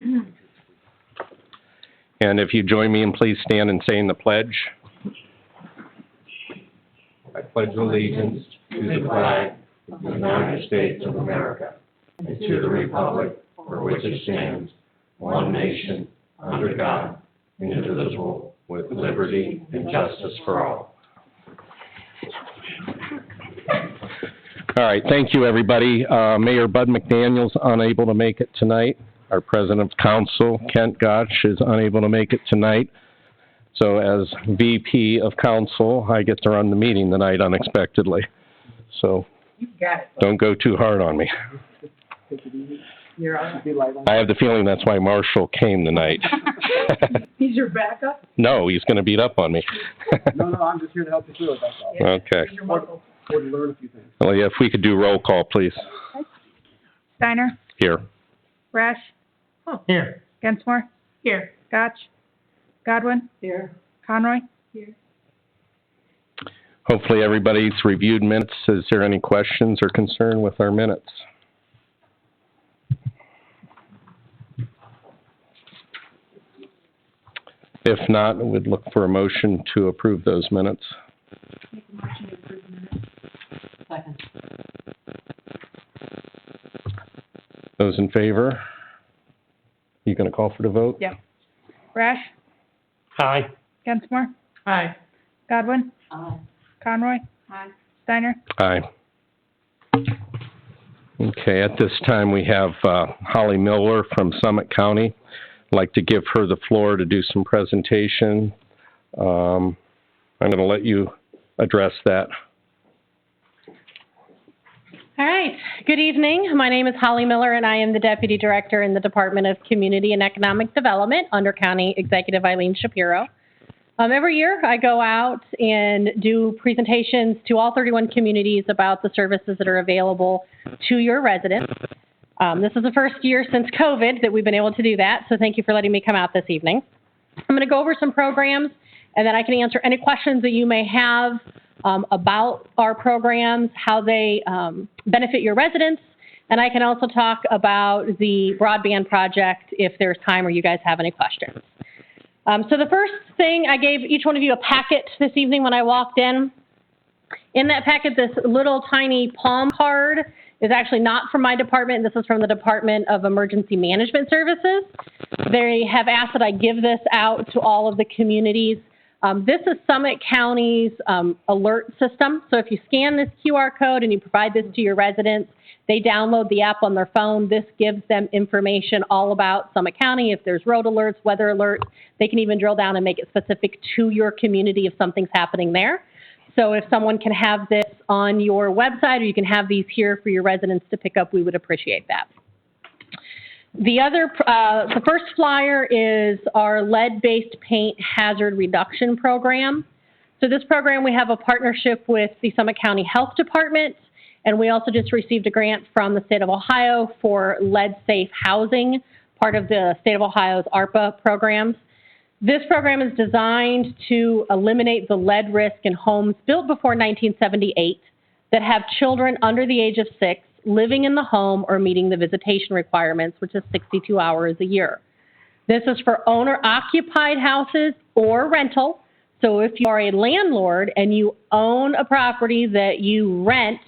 And if you join me, and please stand and say in the pledge. I pledge allegiance to the flag of the United States of America and to the republic for which it stands, one nation, under God, indivisible, with liberty and justice for all. All right, thank you, everybody. Mayor Bud McDaniel's unable to make it tonight. Our President of Council, Kent Gotch, is unable to make it tonight. So as VP of Council, I get to run the meeting tonight unexpectedly. So don't go too hard on me. I have the feeling that's why Marshall came tonight. He's your backup? No, he's going to beat up on me. No, I'm just here to help you through it, that's all. Yeah. Okay. Or to learn a few things. Well, yeah, if we could do roll call, please. Steiner, Here. Rash, Here. Gensmore, Here. Gotch, Godwin, Here. Conroy. Here. Hopefully everybody's reviewed minutes. Is there any questions or concern with our minutes? If not, we'd look for a motion to approve those minutes. Make a motion to approve the minutes. Second. Those in favor? You going to call for the vote? Yeah. Rash, Aye. Gensmore, Aye. Godwin, Aye. Conroy, Aye. Steiner. Aye. Okay, at this time we have Holly Miller from Summit County. I'd like to give her the floor to do some presentation. I'm going to let you address that. All right. Good evening. My name is Holly Miller, and I am the Deputy Director in the Department of Community and Economic Development under County Executive Eileen Shapiro. Every year, I go out and do presentations to all 31 communities about the services that are available to your residents. This is the first year since COVID that we've been able to do that, so thank you for letting me come out this evening. I'm going to go over some programs, and then I can answer any questions that you may have about our programs, how they benefit your residents, and I can also talk about the broadband project if there's time or you guys have any questions. So the first thing, I gave each one of you a packet this evening when I walked in. In that packet, this little tiny palm card is actually not from my department. This is from the Department of Emergency Management Services. They have asked that I give this out to all of the communities. This is Summit County's alert system. So if you scan this QR code and you provide this to your residents, they download the app on their phone. This gives them information all about Summit County. If there's road alerts, weather alerts, they can even drill down and make it specific to your community if something's happening there. So if someone can have this on your website or you can have these here for your residents to pick up, we would appreciate that. The first flyer is our lead-based paint hazard reduction program. So this program, we have a partnership with the Summit County Health Department, and we also just received a grant from the state of Ohio for lead-safe housing, part of the state of Ohio's ARPA programs. This program is designed to eliminate the lead risk in homes built before 1978 that have children under the age of 6 living in the home or meeting the visitation requirements, which is 62 hours a year. This is for owner-occupied houses or rental. So if you are a landlord and you own a property that you rent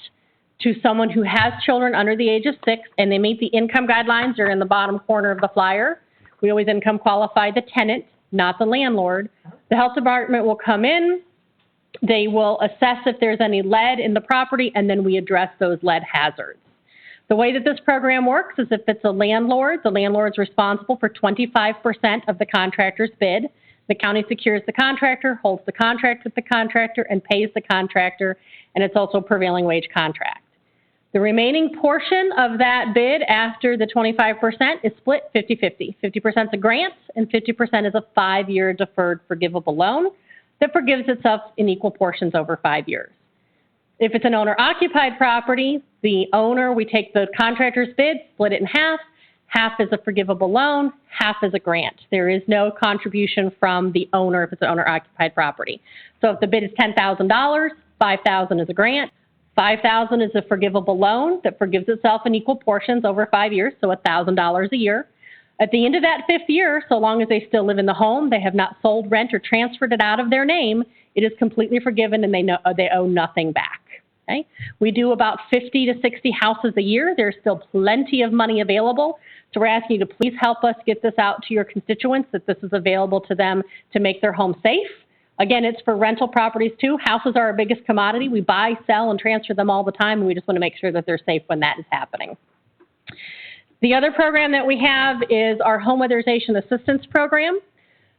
to someone who has children under the age of 6 and they meet the income guidelines, they're in the bottom corner of the flyer. We always income qualify the tenant, not the landlord. The health department will come in, they will assess if there's any lead in the property, and then we address those lead hazards. The way that this program works is if it's a landlord, the landlord's responsible for 25% of the contractor's bid. The county secures the contractor, holds the contract with the contractor, and pays the contractor, and it's also a prevailing wage contract. The remaining portion of that bid after the 25% is split 50-50. 50% is a grant, and 50% is a 5-year deferred forgivable loan that forgives itself in equal portions over 5 years. If it's an owner-occupied property, the owner, we take the contractor's bid, split it in half. Half is a forgivable loan, half is a grant. There is no contribution from the owner if it's an owner-occupied property. So if the bid is $10,000, $5,000 is a grant, $5,000 is a forgivable loan that forgives itself in equal portions over 5 years, so $1,000 a year. At the end of that 5th year, so long as they still live in the home, they have not sold, rent, or transferred it out of their name, it is completely forgiven and they owe nothing back. Okay? We do about 50 to 60 houses a year. There's still plenty of money available. So we're asking you to please help us get this out to your constituents, that this is available to them to make their home safe. Again, it's for rental properties too. Houses are our biggest commodity. We buy, sell, and transfer them all the time, and we just want to make sure that they're safe when that is happening. The other program that we have is our Home Weatherization Assistance Program.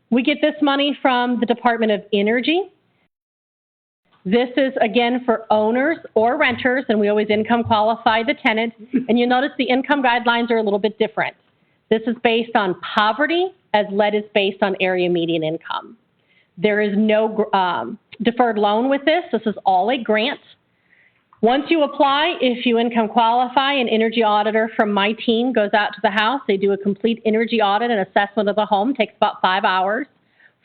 We get this money from the Department of Energy. This is, again, for owners or renters, and we always income qualify the tenant. And you'll notice the income guidelines are a little bit different. This is based on poverty, as lead is based on area median income. There is no deferred loan with this. This is all a grant. Once you apply, if you income qualify, an energy auditor from my team goes out to the house. They do a complete energy audit and assessment of the home. It takes about 5 hours.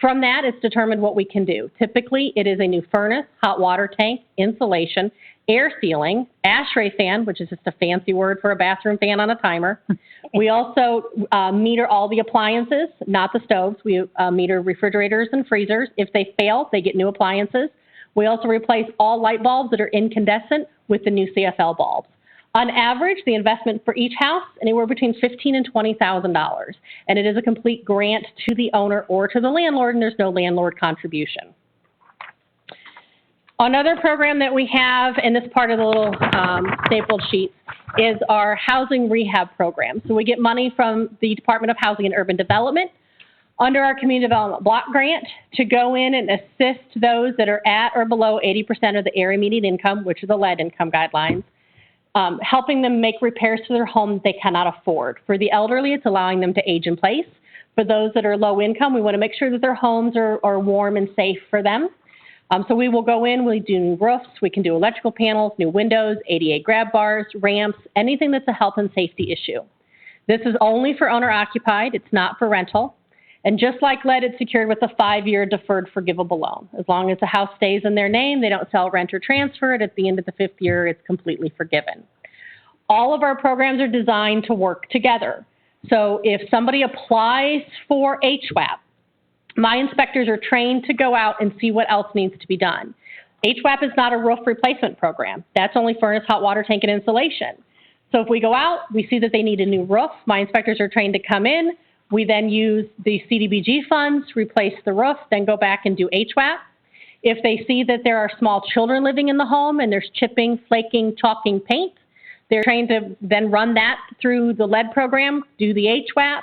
From that, it's determined what we can do. Typically, it is a new furnace, hot water tank, insulation, air sealing, ASHRAE fan, which is just a fancy word for a bathroom fan on a timer. We also meter all the appliances, not the stoves. We meter refrigerators and freezers. If they fail, they get new appliances. We also replace all light bulbs that are incandescent with the new CFL bulbs. On average, the investment for each house, anywhere between $15,000 and $20,000. And it is a complete grant to the owner or to the landlord, and there's no landlord contribution. Another program that we have, and this part of the little stapled sheet, is our housing rehab program. So we get money from the Department of Housing and Urban Development under our Community Development Block Grant to go in and assist those that are at or below 80% of the area median income, which are the lead income guidelines. Helping them make repairs to their home that they cannot afford. For the elderly, it's allowing them to age in place. For those that are low income, we want to make sure that their homes are warm and safe for them. So we will go in, we do new roofs, we can do electrical panels, new windows, ADA grab bars, ramps, anything that's a health and safety issue. This is only for owner-occupied, it's not for rental. And just like lead, it's secured with a 5-year deferred forgivable loan. As long as the house stays in their name, they don't sell, rent, or transfer it. At the end of the 5th year, it's completely forgiven. All of our programs are designed to work together. So if somebody applies for HWAP, my inspectors are trained to go out and see what else needs to be done. HWAP is not a roof replacement program. That's only furnace, hot water tank, and insulation. So if we go out, we see that they need a new roof, my inspectors are trained to come in. We then use the CDBG funds, replace the roof, then go back and do HWAP. If they see that there are small children living in the home and there's chipping, flaking, chalking paint, they're trained to then run that through the lead program, do the HWAP.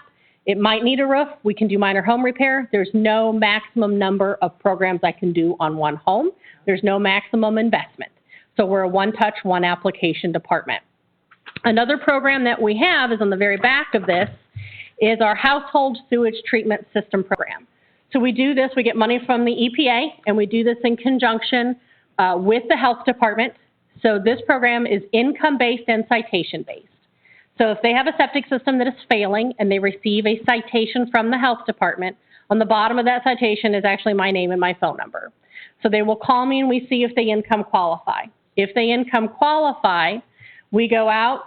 It might need a roof. We can do minor home repair. There's no maximum number of programs I can do on one home. There's no maximum investment. So we're a one-touch, one-application department. Another program that we have is on the very back of this is our Household Sewage Treatment System program. So we do this, we get money from the EPA, and we do this in conjunction with the health department. So this program is income-based and citation-based. So if they have a septic system that is failing and they receive a citation from the health department, on the bottom of that citation is actually my name and my phone number. So they will call me and we see if they income qualify. If they income qualify, we go out,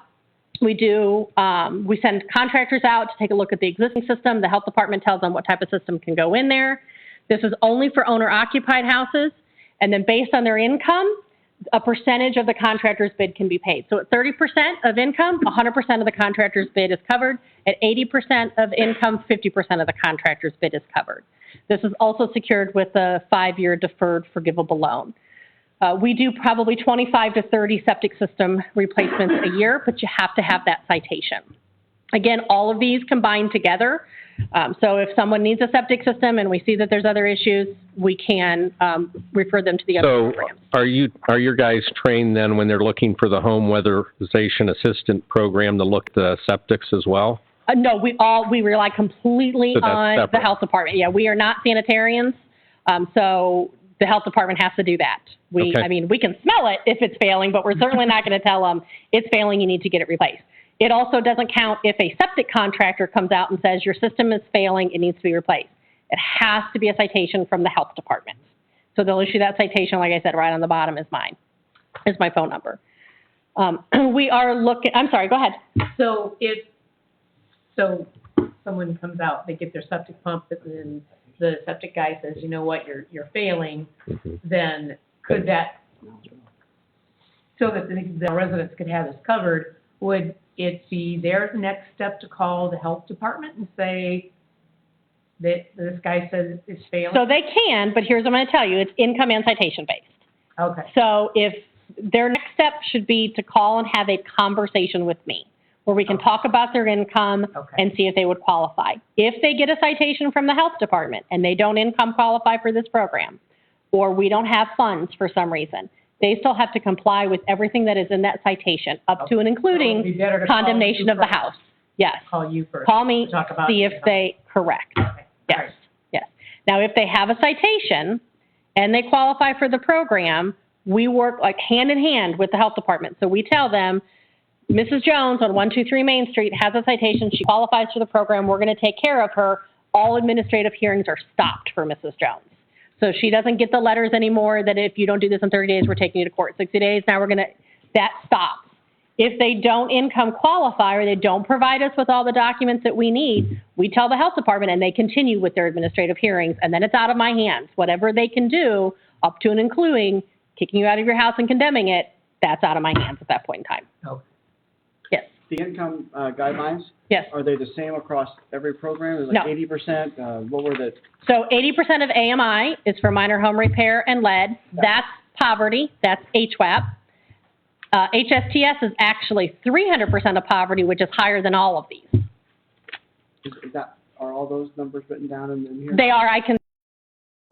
we send contractors out to take a look at the existing system. The health department tells them what type of system can go in there. This is only for owner-occupied houses. And then based on their income, a percentage of the contractor's bid can be paid. So at 30% of income, 100% of the contractor's bid is covered. At 80% of income, 50% of the contractor's bid is covered. This is also secured with a 5-year deferred forgivable loan. We do probably 25 to 30 septic system replacements a year, but you have to have that citation. Again, all of these combine together. So if someone needs a septic system and we see that there's other issues, we can refer them to the other programs. Are your guys trained then when they're looking for the home weatherization assistant program to look at the septics as well? No, we rely completely on the health department. Yeah, we are not sanitarians, so the health department has to do that. I mean, we can smell it if it's failing, but we're certainly not going to tell them it's failing, you need to get it replaced. It also doesn't count if a septic contractor comes out and says your system is failing, it needs to be replaced. It has to be a citation from the health department. So they'll issue that citation, like I said, right on the bottom is my phone number. We are looking, I'm sorry, go ahead. So someone comes out, they get their septic pump, and then the septic guy says, you know what, you're failing, then could that, so that the residents could have this covered, would it be their next step to call the health department and say that this guy says it's failing? So they can, but here's what I'm going to tell you. It's income and citation based. Okay, So if their next step should be to call and have a conversation with me, where we can talk about their income Okay. and see if they would qualify. If they get a citation from the health department and they don't income qualify for this program, or we don't have funds for some reason, they still have to comply with everything that is in that citation, up to and So it'd be including better to call condemnation you of the first. house. Yes. Call you first. Call me, to talk about see if income. they, correct. Okay, Yes, all right. yes. Now, if they have a citation and they qualify for the program, we work like hand in hand with the health department. So we tell them, Mrs. Jones on 123 Main Street has a citation. She qualifies for the program. We're going to take care of her. All administrative hearings are stopped for Mrs. Jones. So she doesn't get the letters anymore that if you don't do this in 30 days, we're taking you to court. 60 days, now that stops. If they don't income qualify or they don't provide us with all the documents that we need, we tell the health department and they continue with their administrative hearings, and then it's out of my hands. Whatever they can do, up to and including kicking you out of your house and condemning it, that's out of my hands at that point in time. Okay. Yes, The income guidelines, yes. are they the same across every program? Is it No. like 80%? What were the, So 80% of AMI is for minor home repair and lead. That's poverty. That's HWAP. HSTS is actually 300% of poverty, which is higher than all of these. are all those numbers written down in here? They are. I can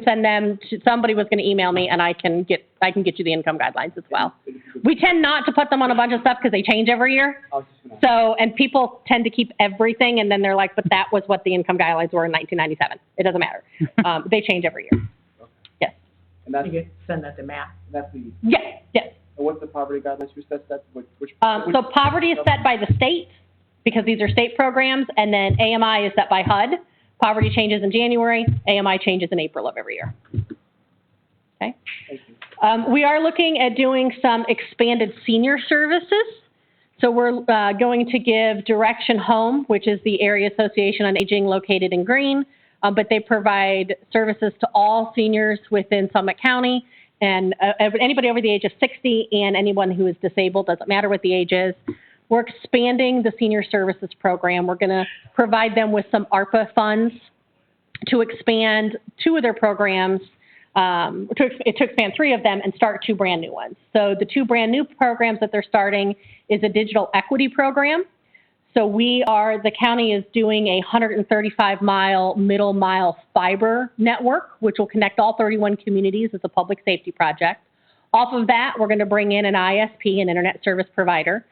send them to, somebody was going to email me, and I can get you the income guidelines as well. We tend not to put them on a bunch of stuff because they change every year. I was just gonna ask. So, and people tend to keep everything, and then they're like, but that was what the income guidelines were in 1997. It doesn't matter. They change every year. Yes. And that's, You could send that to Matt. that's the, Yes, yes. what's the poverty guidelines? That's which? So poverty is set by the state, because these are state programs, and then AMI is set by HUD. Poverty changes in January, AMI changes in April of every year. Okay? Thank you. We are looking at doing some expanded senior services. So we're going to give Direction Home, which is the Area Association on Aging located in Greene, but they provide services to all seniors within Summit County, and anybody over the age of 60 and anyone who is disabled, doesn't matter what the age is. We're expanding the senior services program. We're going to provide them with some ARPA funds to expand 2 of their programs, to expand 3 of them and start 2 brand new ones. So the 2 brand new programs that they're starting is a digital equity program. So the county is doing a 135-mile middle mile fiber network, which will connect all 31 communities as a public safety project. Off of that, we're going to bring in an ISP, an internet service provider,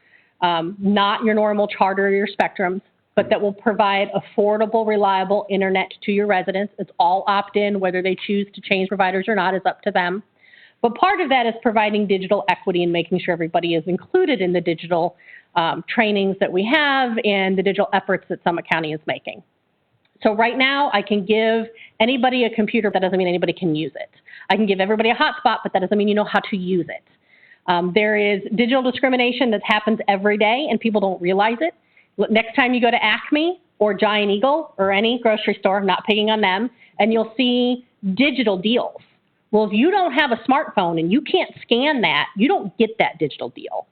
not your normal Charter or your Spectrums, but that will provide affordable, reliable internet to your residents. It's all opt-in. Whether they choose to change providers or not is up to them. But part of that is providing digital equity and making sure everybody is included in the digital trainings that we have and the digital efforts that Summit County is making. So right now, I can give anybody a computer, but that doesn't mean anybody can use it. I can give everybody a hotspot, but that doesn't mean you know how to use it. There is digital discrimination that happens every day, and people don't realize it. Next time you go to Acme or Giant Eagle or any grocery store, I'm not picking on them, and you'll see digital deals. Well, if you don't have a smartphone and you can't scan that, you don't get that digital deal.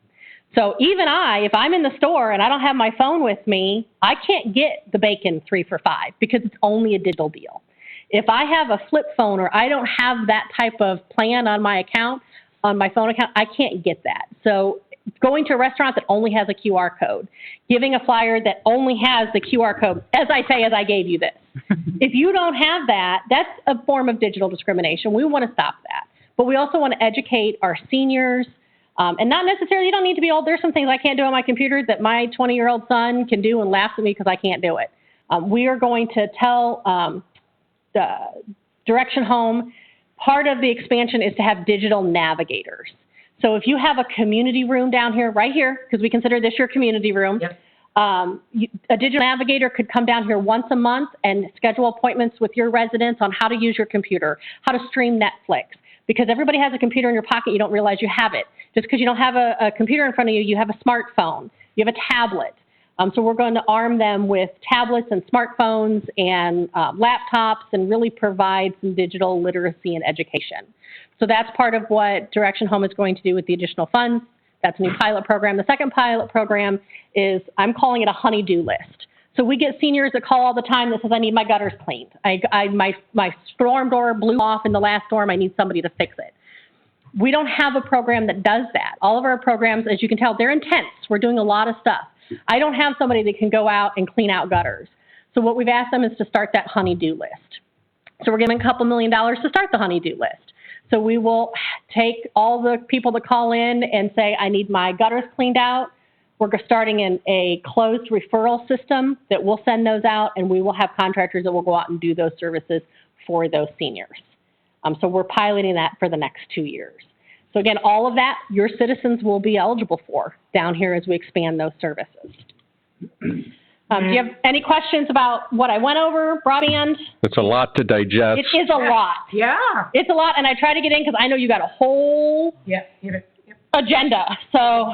So even if I'm in the store and I don't have my phone with me, I can't get the bacon 3 for $5 because it's only a digital deal. If I have a flip phone or I don't have that type of plan on my account, on my phone account, I can't get that. So going to a restaurant that only has a QR code, giving a flyer that only has the QR code, as I gave you this. If you don't have that, that's a form of digital discrimination. We want to stop that. But we also want to educate our seniors, and not necessarily, you don't need to be old. There's some things I can't do on my computer that my 20-year-old son can do and laughs at me because I can't do it. We are going to tell the Direction Home, part of the expansion is to have digital navigators. So if you have a community room down here, right here, because we consider this your community room, Yep. A digital navigator could come down here once a month and schedule appointments with your residents on how to use your computer, how to stream Netflix. Because everybody has a computer in your pocket, you don't realize you have it. Just because you don't have a computer in front of you, you have a smartphone, you have a tablet. So we're going to arm them with tablets and smartphones and laptops and really provide some digital literacy and education. So that's part of what Direction Home is going to do with the additional funds. That's a new pilot program. The second pilot program is, I'm calling it a honey-do list. So we get seniors that call all the time that says, I need my gutters cleaned. My storm door blew off in the last storm. I need somebody to fix it. We don't have a program that does that. All of our programs, as you can tell, they're intense. We're doing a lot of stuff. I don't have somebody that can go out and clean out gutters. So what we've asked them is to start that honey-do list. So we're giving a couple $1 million to start the honey-do list. So we will take all the people that call in and say, I need my gutters cleaned out. We're starting in a closed referral system that will send those out, and we will have contractors that will go out and do those services for those seniors. So we're piloting that for the next 2 years. So again, all of that, your citizens will be eligible for down here as we expand those services. Do you have any questions about what I went over, broadband? It's a lot to digest. It is a lot. Yeah. It's a lot, and I try to get in because I know you got a whole agenda. So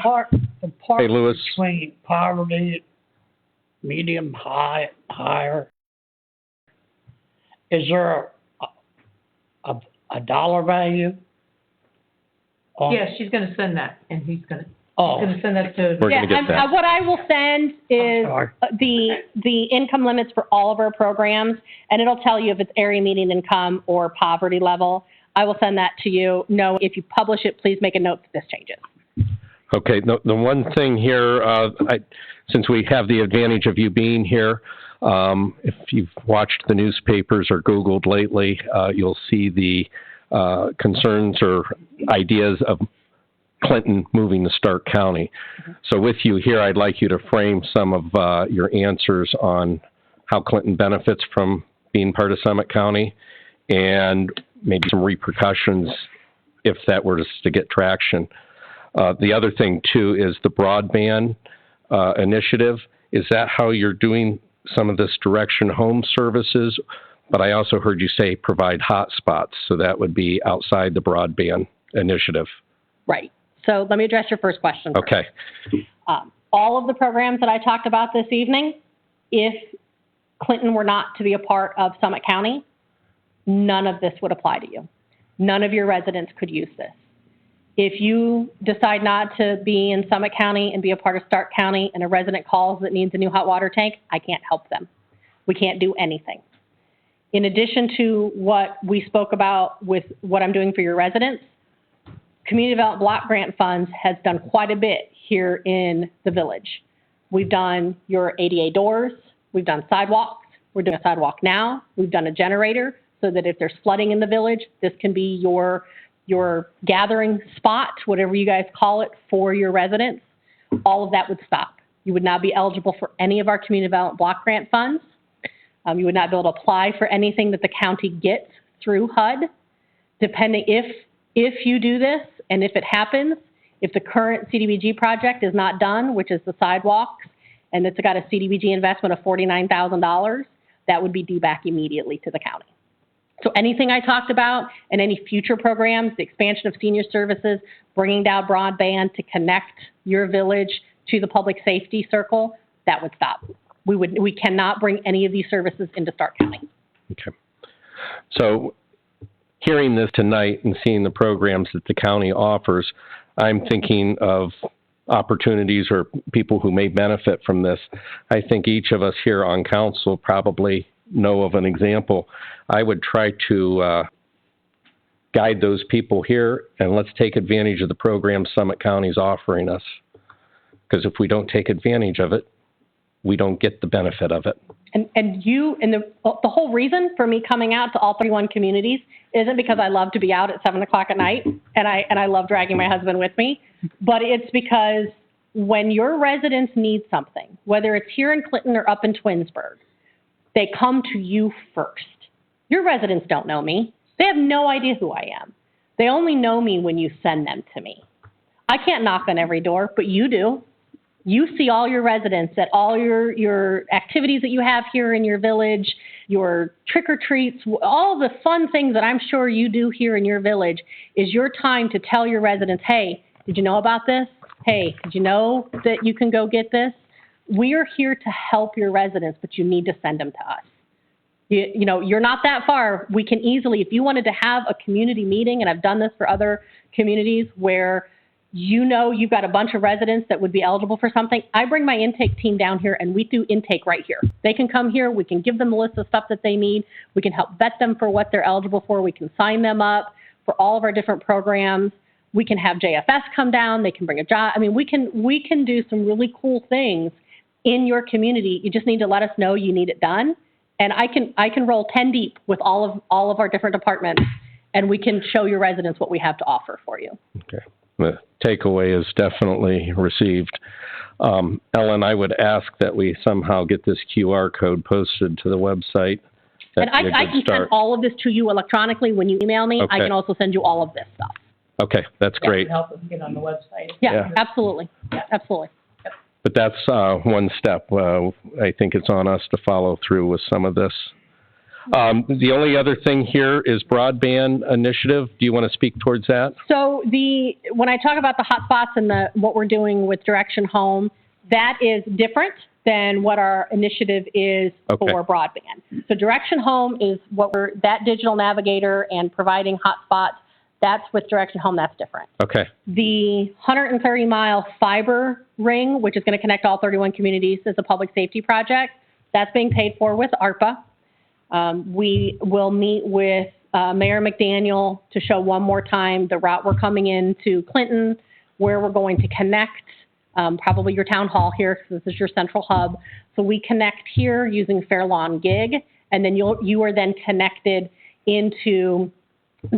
The part Hey, Louis. between poverty, medium, high, higher, is there a dollar value? Yes, she's gonna send that, and he's gonna Oh, send that to. We're gonna get that. What I will send is sorry. the income limits for all of our programs, and it'll tell you if it's area median income or poverty level. I will send that to you. No, if you publish it, please make a note that this changes. Okay, the one thing here, since we have the advantage of you being here, if you've watched the newspapers or Googled lately, you'll see the concerns or ideas of Clinton moving to Stark County. So with you here, I'd like you to frame some of your answers on how Clinton benefits from being part of Summit County and maybe some repercussions if that were to get traction. The other thing, too, is the broadband initiative. Is that how you're doing some of this Direction Home services? But I also heard you say provide hotspots, so that would be outside the broadband initiative. Right. So let me address your first question first. Okay. All of the programs that I talked about this evening, if Clinton were not to be a part of Summit County, none of this would apply to you. None of your residents could use this. If you decide not to be in Summit County and be a part of Stark County and a resident calls that needs a new hot water tank, I can't help them. We can't do anything. In addition to what we spoke about with what I'm doing for your residents, Community Development Block Grant Funds has done quite a bit here in the village. We've done your ADA doors, we've done sidewalks, we're doing a sidewalk now, we've done a generator so that if there's flooding in the village, this can be your gathering spot, whatever you guys call it, for your residents. All of that would stop. You would not be eligible for any of our Community Development Block Grant Funds. You would not be able to apply for anything that the county gets through HUD. Depending if you do this, and if it happens, if the current CDBG project is not done, which is the sidewalks, and it's got a CDBG investment of $49,000, that would be due back immediately to the county. So anything I talked about and any future programs, the expansion of senior services, bringing down broadband to connect your village to the public safety circle, that would stop. We cannot bring any of these services into Stark County. Okay. So hearing this tonight and seeing the programs that the county offers, I'm thinking of opportunities or people who may benefit from this. I think each of us here on council probably know of an example. I would try to guide those people here, and let's take advantage of the program Summit County is offering us. Because if we don't take advantage of it, we don't get the benefit of it. And the whole reason for me coming out to all 31 communities isn't because I love to be out at 7 o'clock at night and I love dragging my husband with me, but it's because when your residents need something, whether it's here in Clinton or up in Twinsburg, they come to you first. Your residents don't know me. They have no idea who I am. They only know me when you send them to me. I can't knock on every door, but you do. You see all your residents at all your activities that you have here in your village, your trick-or-treats, all the fun things that I'm sure you do here in your village is your time to tell your residents, hey, did you know about this? Hey, did you know that you can go get this? We are here to help your residents, but you need to send them to us. You know, you're not that far. We can easily, if you wanted to have a community meeting, and I've done this for other communities where you know you've got a bunch of residents that would be eligible for something, I bring my intake team down here and we do intake right here. They can come here, we can give them a list of stuff that they need, we can help vet them for what they're eligible for, we can sign them up for all of our different programs, we can have JFS come down, they can bring a job. I mean, we can do some really cool things in your community. You just need to let us know you need it done. And I can roll 10 deep with all of our different departments, and we can show your residents what we have to offer for you. Okay. The takeaway is definitely received. Ellen, I would ask that we somehow get this QR code posted to the website. And I can send all of this to you electronically when you email me. Okay. I can also send you all of this stuff. Okay, that's That great. would help us get on the website. Yeah, absolutely. Absolutely. But that's one step. I think it's on us to follow through with some of this. The only other thing here is broadband initiative. Do you want to speak towards that? So when I talk about the hotspots and what we're doing with Direction Home, that is different than what our initiative is for broadband. So Direction Home is that digital navigator and providing hotspots. That's with Direction Home, that's different. Okay. The 130-mile fiber ring, which is going to connect all 31 communities, is a public safety project. That's being paid for with ARPA. We will meet with Mayor McDaniel to show one more time the route we're coming into Clinton, where we're going to connect, probably your town hall here, because this is your central hub. So we connect here using Fair Lawn Gig, and then you are then connected into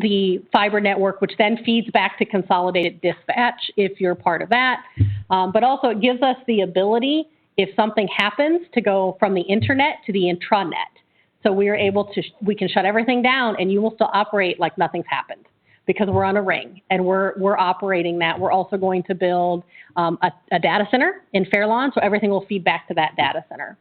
the fiber network, which then feeds back to Consolidated Dispatch if you're part of that. But also it gives us the ability, if something happens, to go from the internet to the intranet. So we are able to, we can shut everything down and you will still operate like nothing's happened because we're on a ring and we're operating that. We're also going to build a data center in Fair Lawn, so everything will feed back to that data center.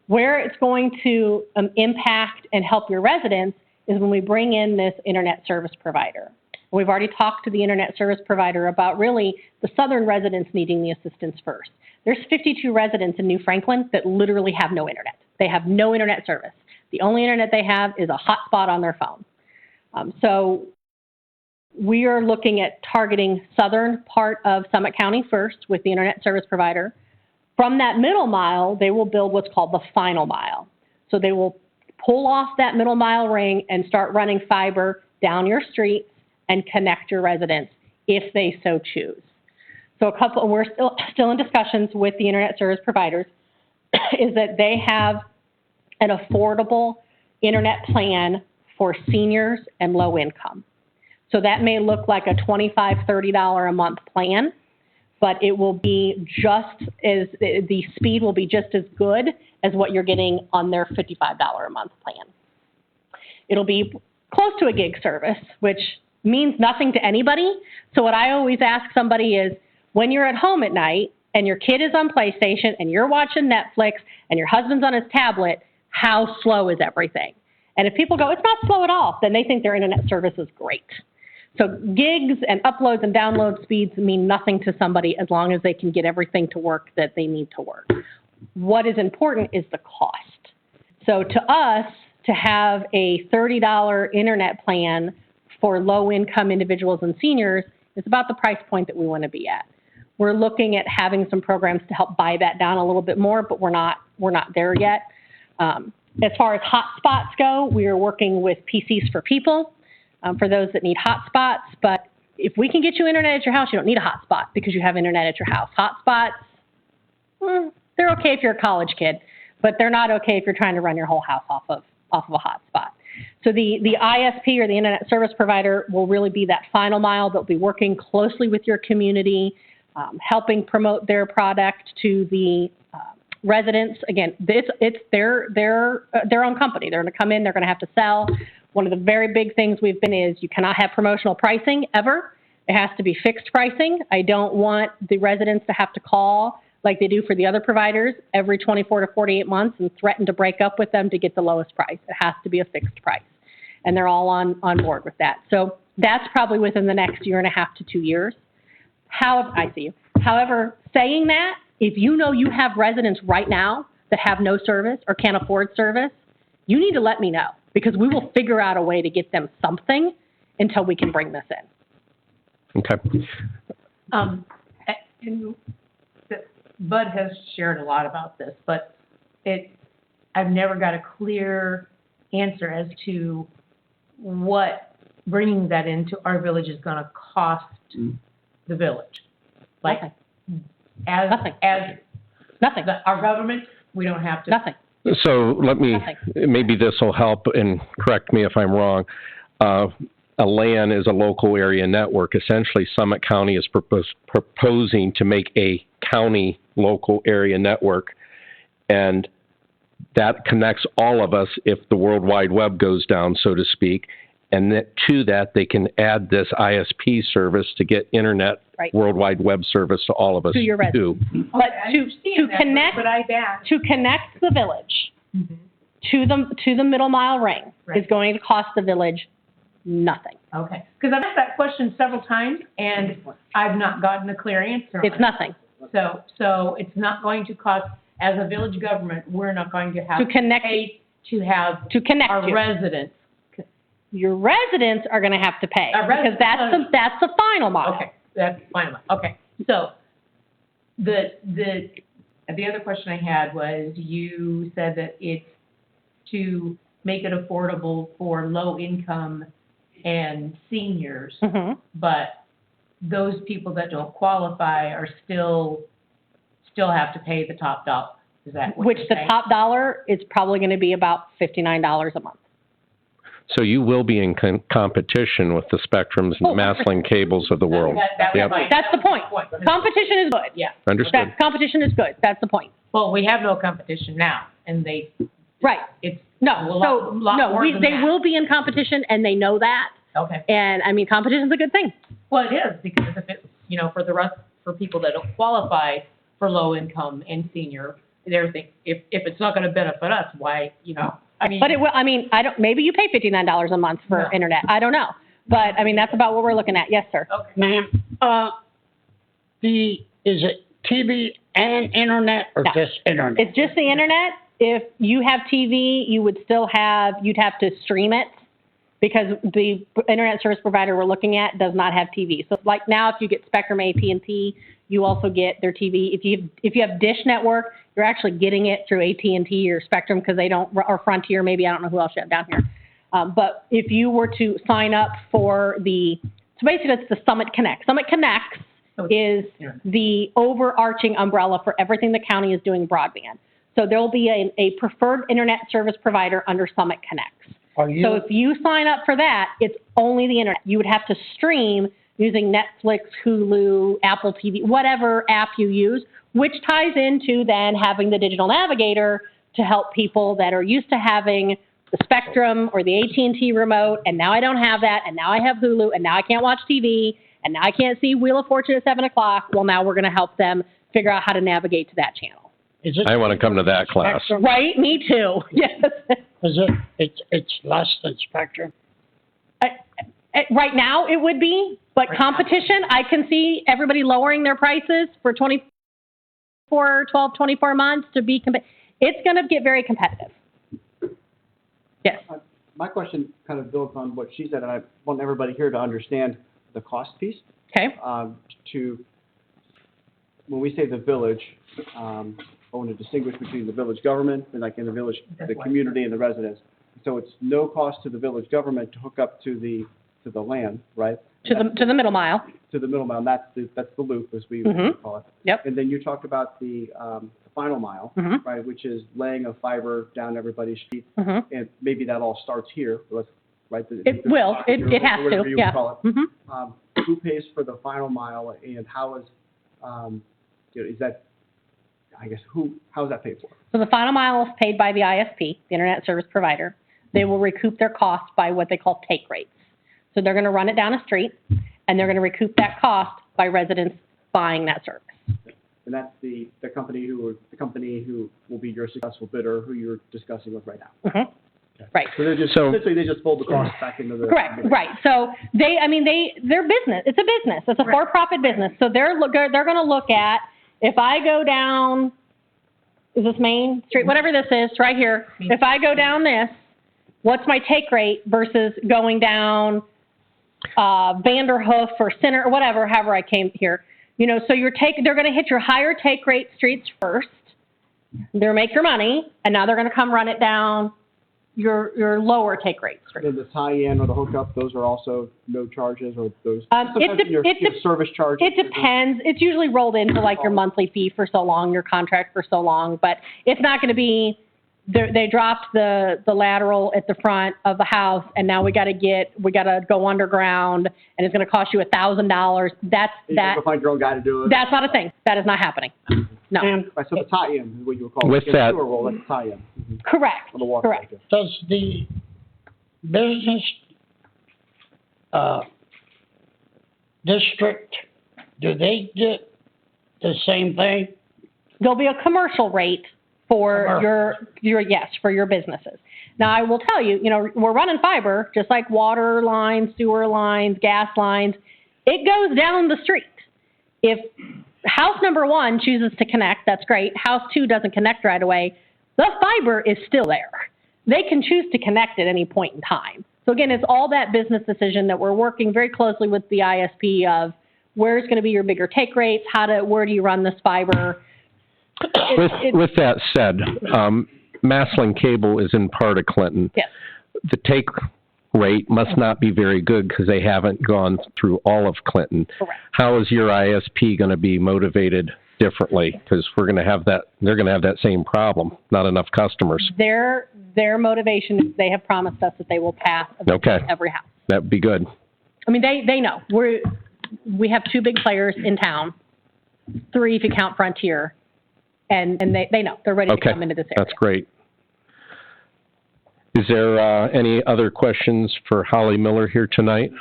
Where it's going to impact and help your residents is when we bring in this internet service provider. We've already talked to the internet service provider about really the southern residents needing the assistance first. There's 52 residents in New Franklin that literally have no internet. They have no internet service. The only internet they have is a hotspot on their phone. So we are looking at targeting southern part of Summit County first with the internet service provider. From that middle mile, they will build what's called the final mile. So they will pull off that middle mile ring and start running fiber down your streets and connect your residents if they so choose. So we're still in discussions with the internet service providers is that they have an affordable internet plan for seniors and low income. So that may look like a $25, $30 a month plan, but it will be the speed will be just as good as what you're getting on their $55 a month plan. It'll be close to a gig service, which means nothing to anybody. So what I always ask somebody is, when you're at home at night and your kid is on PlayStation and you're watching Netflix and your husband's on his tablet, how slow is everything? And if people go, it's not slow at all, then they think their internet service is great. So gigs and uploads and download speeds mean nothing to somebody as long as they can get everything to work that they need to work. What is important is the cost. So to us, to have a $30 internet plan for low-income individuals and seniors is about the price point that we want to be at. We're looking at having some programs to help buy that down a little bit more, but we're not there yet. As far as hotspots go, we are working with PCs for People for those that need hotspots. But if we can get you internet at your house, you don't need a hotspot because you have internet at your house. Hotspots, they're okay if you're a college kid, but they're not okay if you're trying to run your whole house off of a hotspot. So the ISP or the internet service provider will really be that final mile. They'll be working closely with your community, helping promote their product to the residents. Again, it's their own company. They're going to come in, they're going to have to sell. One of the very big things we've been is you cannot have promotional pricing ever. It has to be fixed pricing. I don't want the residents to have to call like they do for the other providers every 24 to 48 months and threaten to break up with them to get the lowest price. It has to be a fixed price. And they're all on board with that. So that's probably within the next 1.5 to 2 years. I see you. However, saying that, if you know you have residents right now that have no service or can't afford service, you need to let me know, because we will figure out a way to get them something until we can bring this in. Okay. And Bud has shared a lot about this, but I've never got a clear answer as to what bringing that into our village is gonna cost the village. Like, Nothing. as Nothing, our government, we don't have to. nothing. So let me, Nothing. maybe this will help, and correct me if I'm wrong. A LAN is a local area network. Essentially, Summit County is proposing to make a county local area network, and that connects all of us if the World Wide Web goes down, so to speak. And that, to that, they can add this ISP service to get internet, Right. World Wide Web service to all of us. To your residents. But I to understand that, connect, But I've asked. to connect the village to the middle mile ring Right. is going to cost the village nothing. Okay, because I've asked that question several times, and I've not gotten a clear answer. on It's it. nothing. So it's not going to cost, as a village government, we're not going to have To to connect, pay to have to connect our you. residents. Your residents are going to have to pay, Our because residents- that's the final model. Okay, that's fine. Okay, so the other question I had was, you said that it's to make it affordable for low income and seniors, Mhm. but those people that don't qualify are still have to pay the top dollar. Is that what Which you're the saying? top dollar is probably going to be about $59 a month. So you will be in competition with the Spectrums and Oh, Massling cables of the world. That was Yep. my- That's the point. Point. Competition is good. Yeah, Understood. Competition is good. That's the point. well, we have no competition now, and Right. it's No, a so, lot no, more than they that. will be in competition, and they know that. Okay. And, I mean, competition's a good thing. Well, it is, because if it's, for people that don't qualify for low income and senior, they're thinking, if it's not gonna benefit us, why, I mean. But it will, I mean, maybe you pay $59 a month for No. internet. I don't know. But, I mean, that's about what we're looking at. Yes, sir. Okay. Ma'am, is it TV and internet or No. just internet? It's just the internet. If you have TV, you'd have to stream it, because the internet service provider we're looking at does not have TV. So like now, if you get Spectrum AT&T, you also get their TV. If you have Dish Network, you're actually getting it through AT&T or Spectrum, because they don't, or Frontier, maybe, I don't know who else you have down here. But if you were to sign up for so basically it's the Summit Connect. Summit Connects is the overarching umbrella for everything the county is doing broadband. So there'll be a preferred internet service provider under Summit Connects. So if you sign up for that, it's only the internet. You would have to stream using Netflix, Hulu, Apple TV, whatever app you use, which ties into then having the digital navigator to help people that are used to having the Spectrum or the AT&T remote, and now I don't have that, and now I have Hulu, and now I can't watch TV, and now I can't see Wheel of Fortune at 7 o'clock. Well, now we're going to help them figure out how to navigate to that channel. I want to come to that class. Spectrum? Right? Me too. Yes. It's less than Spectrum? Right now, it would be, but competition, I can see everybody lowering their prices for 24 months to be it's going to get very competitive. Yes. My question kind of builds on what she said, and I want everybody here to understand the cost piece. Okay. When we say the village, I want to distinguish between the village government and in the village, the community and the residents. So it's no cost to the village government to hook up to the land, right? To the middle mile. To the middle mile, and that's the loop, as we Mhm. call it. Yep. And then you talked about the final mile, Mhm. right, which is laying a fiber down everybody's street, Mhm. and maybe that all starts here, right? It will. It has Whatever to. you Yeah. call it. Mhm. Who pays for the final mile, and how is, is that, I guess, how is that paid for? So the final mile is paid by the ISP, the internet service provider. They will recoup their costs by what they call take rates. So they're going to run it down a street, and they're going to recoup that cost by residents buying that service. And that's the company who will be your successful bidder, who you're discussing with right now. Mhm. Right. So essentially they just fold the cost back into the. Correct, right. So their business, it's a business. It's a for-profit business. So they're going to look at, If I go down, is this Main Street, whatever this is, right here, if I go down this, what's my take rate versus going down Vanderhoof or Center or whatever, however I came here. You know, so they're going to hit your higher take rate streets first. They'll make your money, and now they're going to come run it down your lower take rate streets. And the tie-in or the hookup, those are also no charges, or those, It your service charges? It depends. It's usually rolled into like your monthly fee for so long, your contract for so long, but it's not going to be, they dropped the lateral at the front of the house, and now we got to go underground, and it's going to cost you $1,000. You gotta find your own guy to do it? That's not a thing. That is not happening. No. And Right, so the tie-in is what you would call it. With It's a that- sewer roll, that's a tie-in. Correct. On the water. Correct. does the business, district, do they get the same thing? There'll be a commercial rate for for your businesses. Now, I will tell you, we're running fiber, just like water lines, sewer lines, gas lines. It goes down the street. If house number 1 chooses to connect, that's great. House 2 doesn't connect right away. The fiber is still there. They can choose to connect at any point in time. So again, it's all that business decision that we're working very closely with the ISP of where's going to be your bigger take rates, where do you run this fiber. With that said, Maslin Cable is in part of Clinton. Yes. The take rate must not be very good because they haven't gone through all of Clinton. Correct. How is your ISP going to be motivated differently? Because they're going to have that same problem, not enough customers. Their motivation is they have promised us that they will pass every house. That'd be good. I mean, they know. We have 2 big players in town, 3 if you count Frontier, and they know. They're ready to come into this area. That's great. Is there any other questions for Holly Miller here tonight?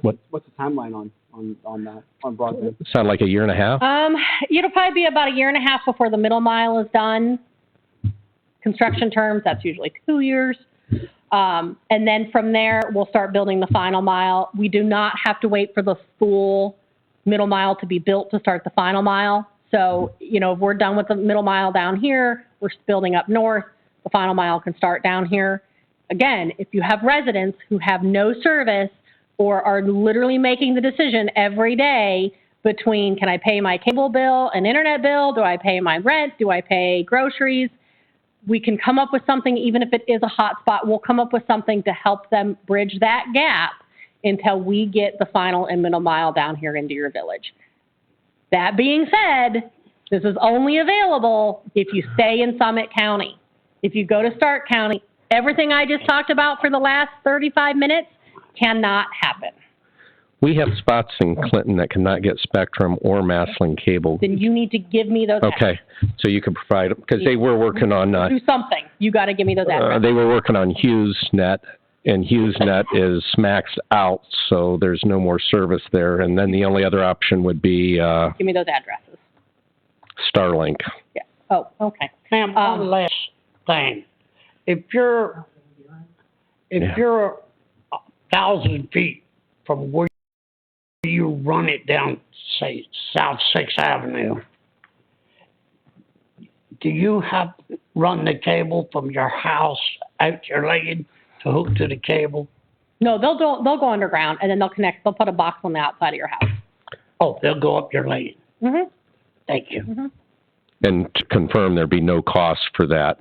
What's the timeline on that, on broadband? Sound like a year and a half? It'll probably be about a year and a half before the middle mile is done. Construction terms, that's usually 2 years. And then from there, we'll start building the final mile. We do not have to wait for the full middle mile to be built to start the final mile. So, if we're done with the middle mile down here, we're building up north, the final mile can start down here. Again, if you have residents who have no service or are literally making the decision every day between, can I pay my cable bill, an internet bill? Do I pay my rent? Do I pay groceries? We can come up with something, even if it is a hot spot, we'll come up with something to help them bridge that gap until we get the final and middle mile down here into your village. That being said, this is only available if you stay in Summit County. If you go to Stark County, everything I just talked about for the last 35 minutes cannot happen. We have spots in Clinton that cannot get Spectrum or Maslin Cable. Then you need to give me those Okay, so you can provide them, because they were working on, do something. You got to give me those addresses. they were working on HughesNet, and HughesNet is maxed out, so there's no more service there. And then the only other option would be Give me those addresses. Starlink. Yeah. Oh, okay. Ma'am, one last thing. If you're 1,000 feet from where you run it down, say, South 6th Avenue, do you have to run the cable from your house out your lane to hook to the cable? No, they'll go underground, and then they'll put a box on the outside of your house. Oh, they'll go up your lane. Mm-hmm. Thank you. Mm-hmm. And to confirm, there'd be no cost for that.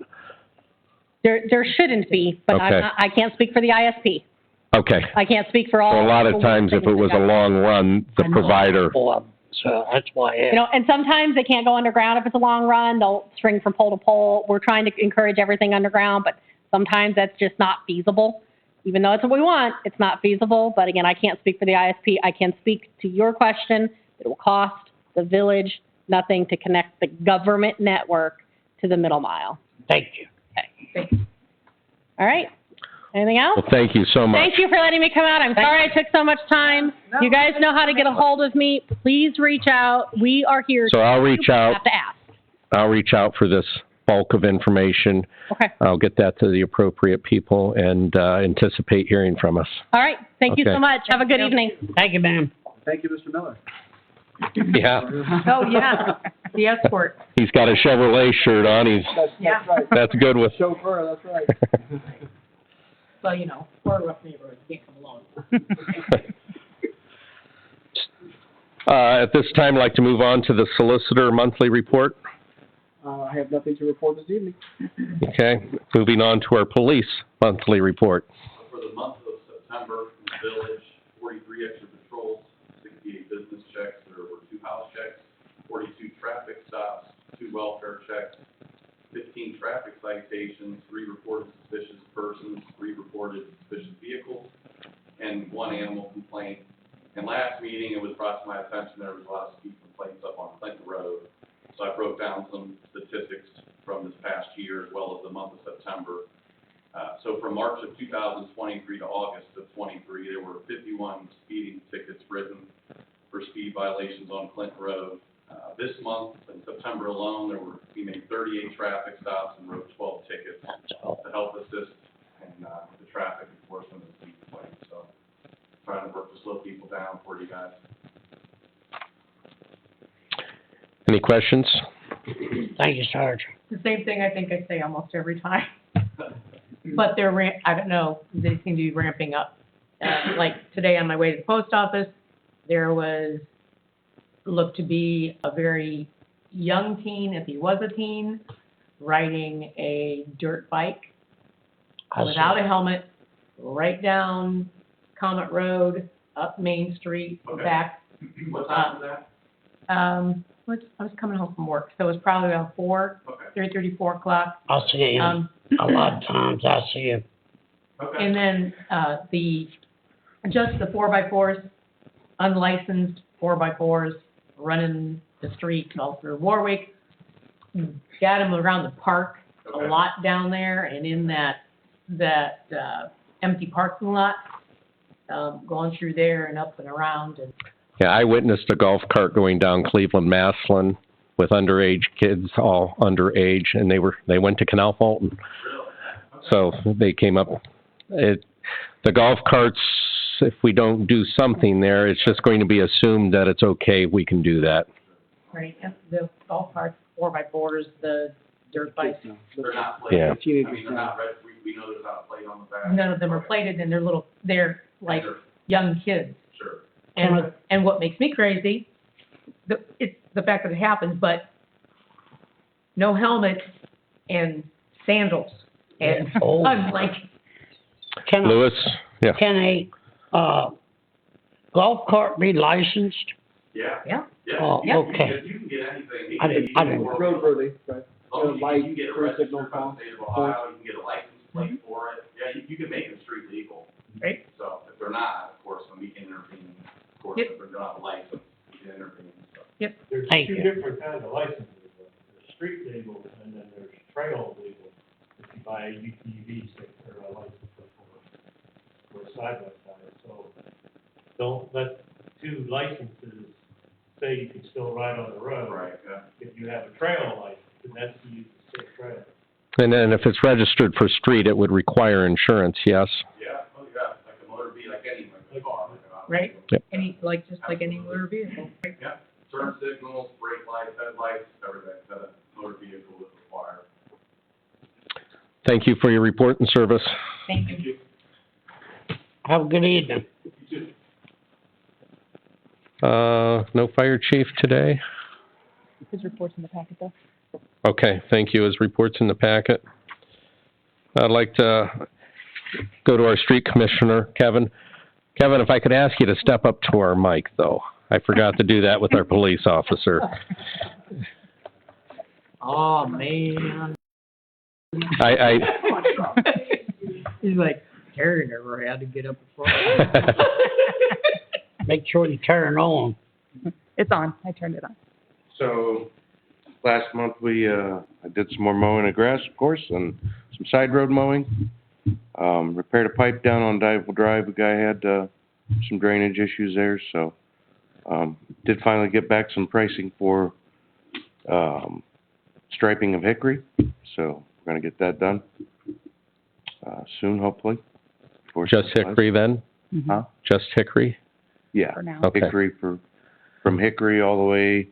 There shouldn't be, but Okay. I can't speak for the ISP. Okay. I can't speak for all. Well, a lot of times, if it was a long run, the provider, So that's why. And sometimes they can't go underground if it's a long run. They'll string from pole to pole. We're trying to encourage everything underground, but sometimes that's just not feasible. Even though it's what we want, it's not feasible. But again, I can't speak for the ISP. I can speak to your question. It will cost the village nothing to connect the government network to the middle mile. Thank you. Okay. All right. Anything else? well, thank you so much. Thank you for letting me come out. I'm sorry I took so much time. You guys know how to get a hold of me. Please reach out. We are here. So I'll reach You out. have to ask. I'll reach out for this bulk of information. Okay. I'll get that to the appropriate people and anticipate hearing from us. All right. Thank you Okay. so much. Have a good evening. Thank you, ma'am. Thank you, Mr. Miller. Yeah. Oh, yeah. The escort. He's got a Chevrolet shirt on. Yeah. That's right. That's good with, Chauffeur, that's right. Well, you know, poor rough neighborhood can't come along. At this time, I'd like to move on to the solicitor monthly report. I have nothing to report this evening. Okay, moving on to our police monthly report. For the month of September, in the village, 43 extra patrols, 68 business checks, there were 2 house checks, 42 traffic stops, 2 welfare checks, 15 traffic citations, 3 reported suspicious persons, 3 reported suspicious vehicles, and 1 animal complaint. And last meeting, it was brought to my attention there was a lot of speed complaints up on Clinton Road. So I broke down some statistics from this past year as well as the month of September. So from March of 2023 to August of 23, there were 51 speeding tickets written for speed violations on Clinton Road. This month, in September alone, we made 38 traffic stops and wrote 12 tickets to help assist in the traffic enforcement of speed complaints. So trying to work to slow people down for you guys. Any questions? Thank you, Sarge. The same thing I think I say almost every time. But I don't know, they seem to be ramping up. Like today on my way to the post office, there looked to be a very young teen, if he was a teen, riding a dirt bike without a helmet, right down Comet Road, up Main Street, Okay. back. What time is that? I was coming home from work, so it was probably around 4, Okay. 3:30, 4 o'clock. I see him, a lot of times I see him. Okay. And then, just the 4x4s, unlicensed 4x4s, running the street all through Warwick. Got them around the park, a Okay. lot down there, and in that empty parking lot, going through there and up and around, and Yeah, I witnessed a golf cart going down Cleveland-Maslin with underage kids, all underage, and they went to Canal Fulton. Really? Okay. So they came up. The golf carts, if we don't do something there, it's just going to be assumed that it's okay, we can do that. right, and the golf carts, 4x4s, the dirt bikes. No, They're not plated. Yeah. I Teenagers, mean, they're not red, we know there's not a plate on the back. None of them are plated, and they're like Sure. young kids. Sure. And what makes me crazy, it's the fact that it happens, but no helmet and sandals. And Oh. I'm like, Can Louis? Yeah. a golf cart be licensed? Yeah. yeah, Yeah. Oh, You can okay. you can get anything. I didn't- roadworthy, right? Oh, light, you can get a turn signal, registered from the state of Ohio, you can get a license plate for it. Yeah, you can make them street legal. right? So if they're not, of course, when we can intervene, of course, Yep. if they're not a license, we can intervene. So. There's Thank two you. different kinds of licenses. There's street legal and then there's trail legal. If you buy a UTV stick or a license for side by side. So don't let 2 licenses say you can still ride on the road. Right, yeah. If you have a trail license, then that's to use the state trail. And then if it's registered for street, it would require insurance, yes? Yeah, oh, yeah, like a motor vehicle, like any, like a car. Right. Yep. Just like any motor vehicle. Yeah, turn signals, brake lights, headlights, everything that a motor vehicle would require. Thank you for your report and service. Thank you. you. Have a good evening. You too. No fire chief today? His report's in the packet, though. Okay, thank you. His report's in the packet. I'd like to go to our street commissioner, Kevin. Kevin, if I could ask you to step up to our mic, though. I forgot to do that with our police officer. Oh, man. He's like, Terry never had to get up before. Make sure you turn it on. It's on. I turned it on. So, last month I did some more mowing of grass, of course, and some side road mowing. Repaired a pipe down on Divable Drive. The guy had, some drainage issues there, so, did finally get back some pricing for, striping of hickory. So, we're gonna get that done, soon, hopefully. before Just snow flies. Hickory then? Huh? Just Yeah. For now. Okay. Hickory from Hickory all the way,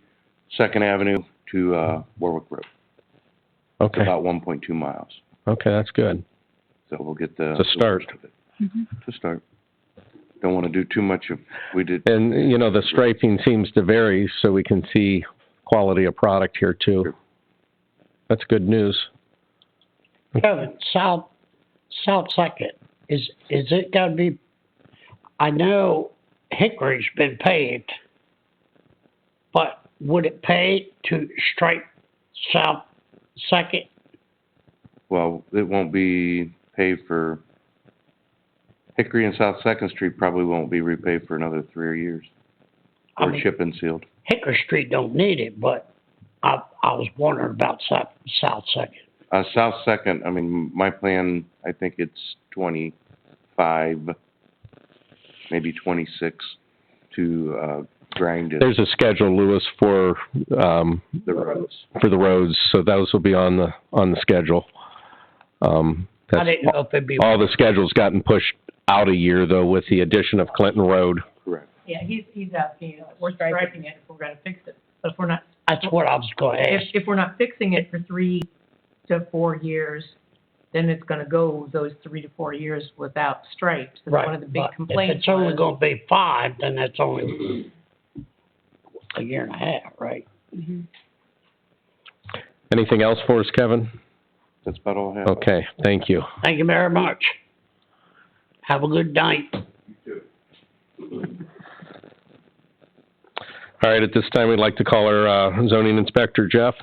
2nd Avenue to, Warwick Road. It's Okay, about 1.2 miles. okay, that's good. So we'll get the. To start. the worst of it. To start. Don't want to do too much of, we did, And, you know, the striping seems to vary, so we can see quality of product here too. Sure. That's good news. Kevin, South Second, is it gonna be, I know Hickory's been paved, but would it pay to stripe South Second? well, it won't be paved for, Hickory and South Second Street probably won't be repaved for another 3 years. I Or mean- chip and sealed. Hickory Street don't need it, but I was wondering about South Second. South Second, I mean, my plan, I think it's 25, maybe 26 to, grind it, There's a schedule, Louis, for, the roads. for the roads, so those will be on the schedule. I That's, didn't know if it'd be, all the schedules gotten pushed out a year though with the addition of Clinton Road. Correct. Yeah, he's asking, we're striping it if we're gonna fix it. But if we're not, that's what I was gonna ask. if we're not fixing it for 3 to 4 years, then it's gonna go those 3 to 4 years without stripes. That's one of the big But complaints. if it's only was- gonna be 5, then that's only a year and a half, right? Anything else for us, Kevin? That's about all I have. Okay, thank you. Thank you very much. Have a good night. All right, at this time, we'd like to call our zoning inspector, Jeff.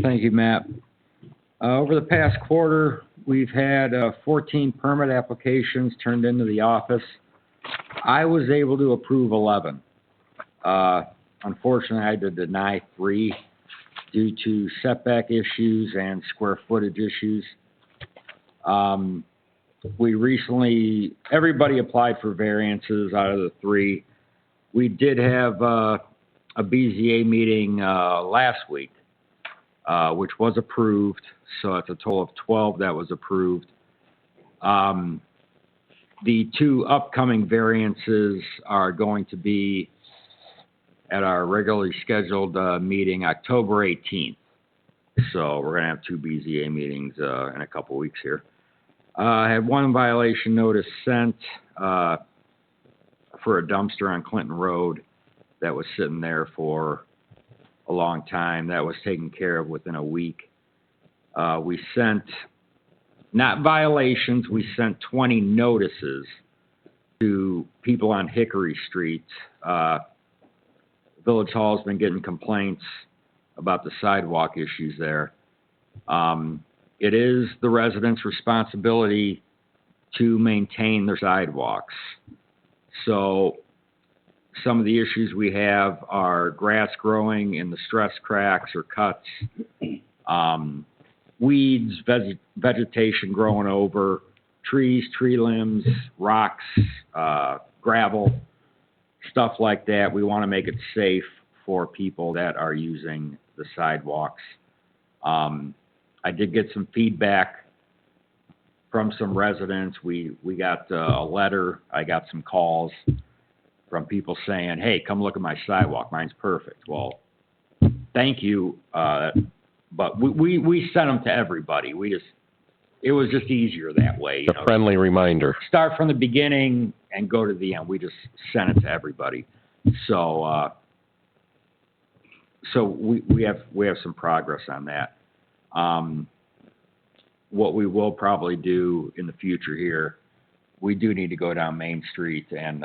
Thank you, Matt. Over the past quarter, we've had 14 permit applications turned into the office. I was able to approve 11. Unfortunately, I had to deny 3 due to setback issues and square footage issues. We recently, everybody applied for variances out of the 3. We did have a BZA meeting last week, which was approved, so it's a total of 12 that was approved. The 2 upcoming variances are going to be at our regularly scheduled meeting October 18th. So we're gonna have 2 BZA meetings in a couple weeks here. I had 1 violation notice sent for a dumpster on Clinton Road that was sitting there for a long time. That was taken care of within a week. We sent, not violations, we sent 20 notices to people on Hickory Street. Village Hall's been getting complaints about the sidewalk issues there. It is the residents' responsibility to maintain their sidewalks. So some of the issues we have are grass growing in the stress cracks or cuts, weeds, vegetation growing over, trees, tree limbs, rocks, gravel, stuff like that. We want to make it safe for people that are using the sidewalks. I did get some feedback from some residents. We got a letter. I got some calls from people saying, hey, come look at my sidewalk. Mine's perfect. Well, thank you. But we sent them to everybody. It was just easier that way. A friendly reminder. Start from the beginning and go to the end. We just sent it to everybody. So, we have some progress on that. What we will probably do in the future here, we do need to go down Main Street and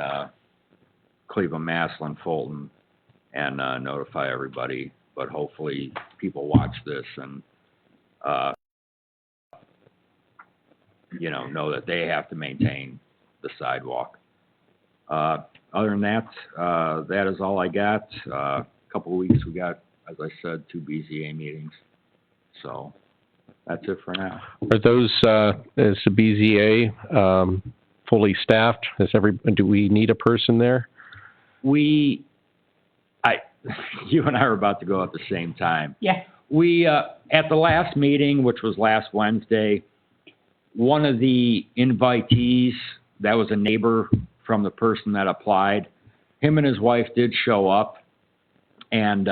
Cleveland, Maslin, Fulton, and notify everybody. But hopefully people watch this and, know that they have to maintain the sidewalk. Other than that, that is all I got. A couple of weeks, we got, as I said, 2 BZA meetings. So that's it for now. Are those, is the BZA, fully staffed? Do we need a person there? You and I are about to go at the same time. Yeah. We, at the last meeting, which was last Wednesday, one of the invitees, that was a neighbor from the person that applied, him and his wife did show up, And,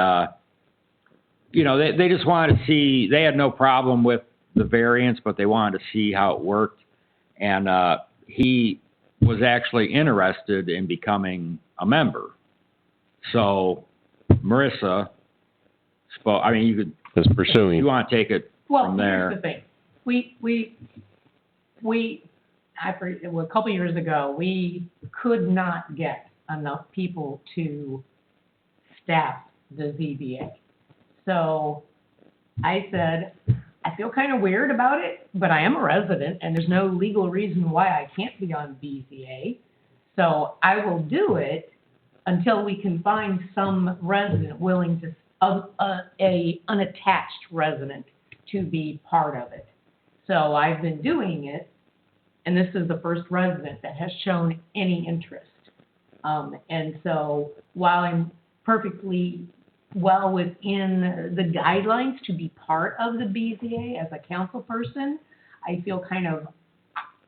you know, they just wanted to see, they had no problem with the variance, but they wanted to see how it worked. And, he was actually interested in becoming a member. So Marissa spoke, I mean, you could, Is pursuing. you want to take it from there. Well, here's the thing. A couple years ago, we could not get enough people to staff the ZBA. So I said, I feel kind of weird about it, but I am a resident and there's no legal reason why I can't be on BZA. So I will do it until we can find some resident willing to, a unattached resident to be part of it. So I've been doing it, and this is the first resident that has shown any interest. And so while I'm perfectly well within the guidelines to be part of the BZA as a council person, I feel kind of,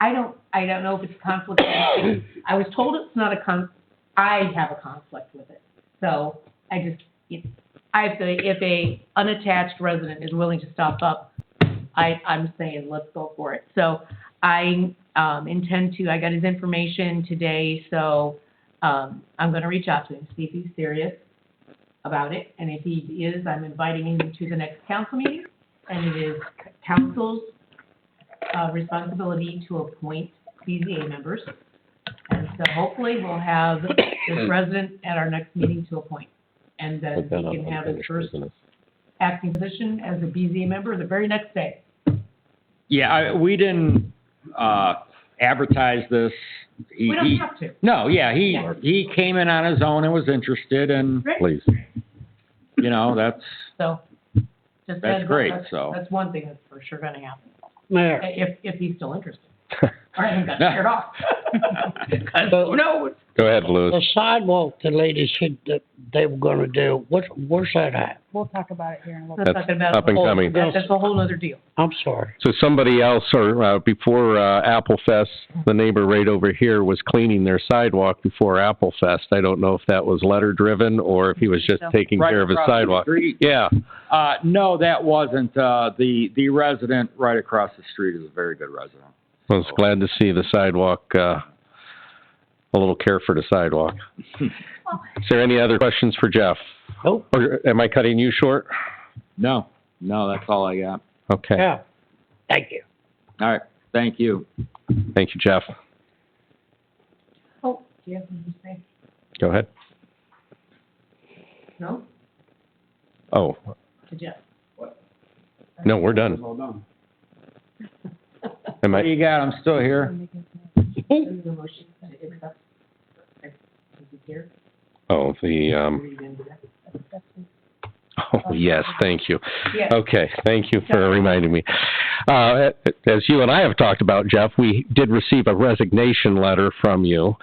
I don't know if it's a conflict. I was told it's not I have a conflict with it. So if a unattached resident is willing to stop up, I'm saying let's go for it. So I intend to, I got his information today, so I'm going to reach out to him, see if he's serious about it. And if he is, I'm inviting him to the next council meeting. And it is council's responsibility to appoint BZA members. And so hopefully we'll have this resident at our next meeting to appoint. And then he can have his first acting position as a BZA member the very next day. Yeah, we didn't advertise this. We don't have to. No, yeah, he came in on his own and was interested, and Great. Please. you know, that's So, just That's heads up, great, so. That's one thing that's for sure gonna happen, Mayor, if he's still interested. Or I haven't got scared off. 'Cause who knows? Go ahead, the Louis. sidewalk the ladies said that they were gonna do, where's that at? We'll talk about it here in a little We're bit. talking about. up and coming. That's a whole other deal. I'm sorry. So somebody else, or before Apple Fest, the neighbor right over here was cleaning their sidewalk before Apple Fest. I don't know if that was letter driven or if he was just taking right care of his across the sidewalk. street. Yeah. No, that wasn't. The resident right across the street is a very good resident. I was glad to see the sidewalk, a little care for the sidewalk. Is there any other questions for Jeff? Nope. Or am I cutting you short? No, that's all I got. Okay. Yeah, thank you. All right, thank you. Thank you, Jeff. Oh, do you have something to say? Go ahead. No? Oh, To Jeff? no, we're done. Well done. Am What do I, you got? I'm still here. This is a motion to accept. Is he here? oh, Read into that. oh, yes, thank you. Yes. Okay, thank you for reminding me. As you and I have talked about, Jeff, we did receive a resignation letter from you,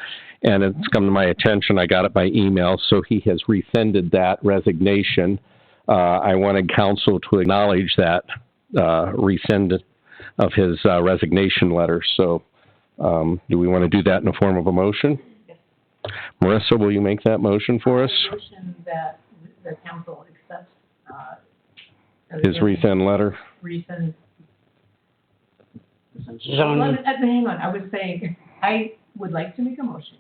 and it's come to my attention, I got it by email, so he has rescinded that resignation. I wanted council to acknowledge that rescind of his resignation letter, so do we want to do that in the form of a motion? Yes. Marissa, will you make that motion for us? Motion that the council accepts, His rescind letter? Rescind. Zoning. Hang on, I was saying, I would like to make a motion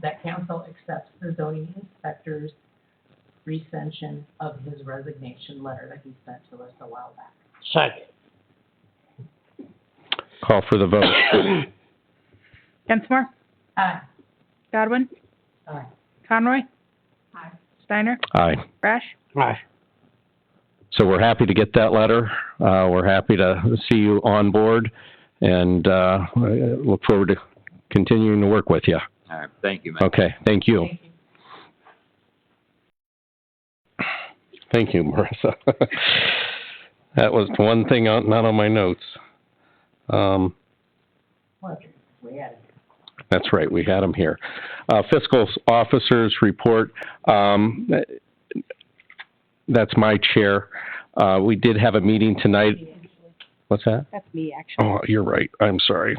that council accepts the zoning inspector's rescission of his resignation letter that he sent to us a while back. Second. Call for the vote. Densmore, Aye. Godwin, Aye. Conroy, Aye. Steiner, Aye. Rash. Aye. So we're happy to get that letter. We're happy to see you on board, and look forward to continuing to work with you. All right, thank you, man. Okay, thank you. Thank you. Thank you, Marissa. That was one thing not on my notes. Well, we had it. That's right, we had them here. Fiscal officers report, that's my chair. We did have a meeting tonight. What's that? That's me, actually. Oh, you're right, I'm sorry.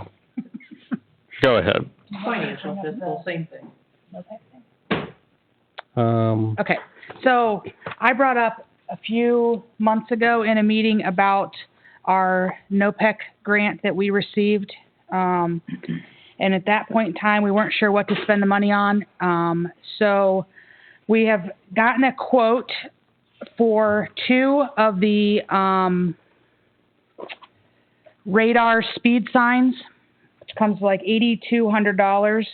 Go ahead. Financial, fiscal, same thing. Okay. So I brought up a few months ago in a meeting about our NOPEC grant that we received. And at that point in time, we weren't sure what to spend the money on. So we have gotten a quote for 2 of the radar speed signs, which comes to like $8,200.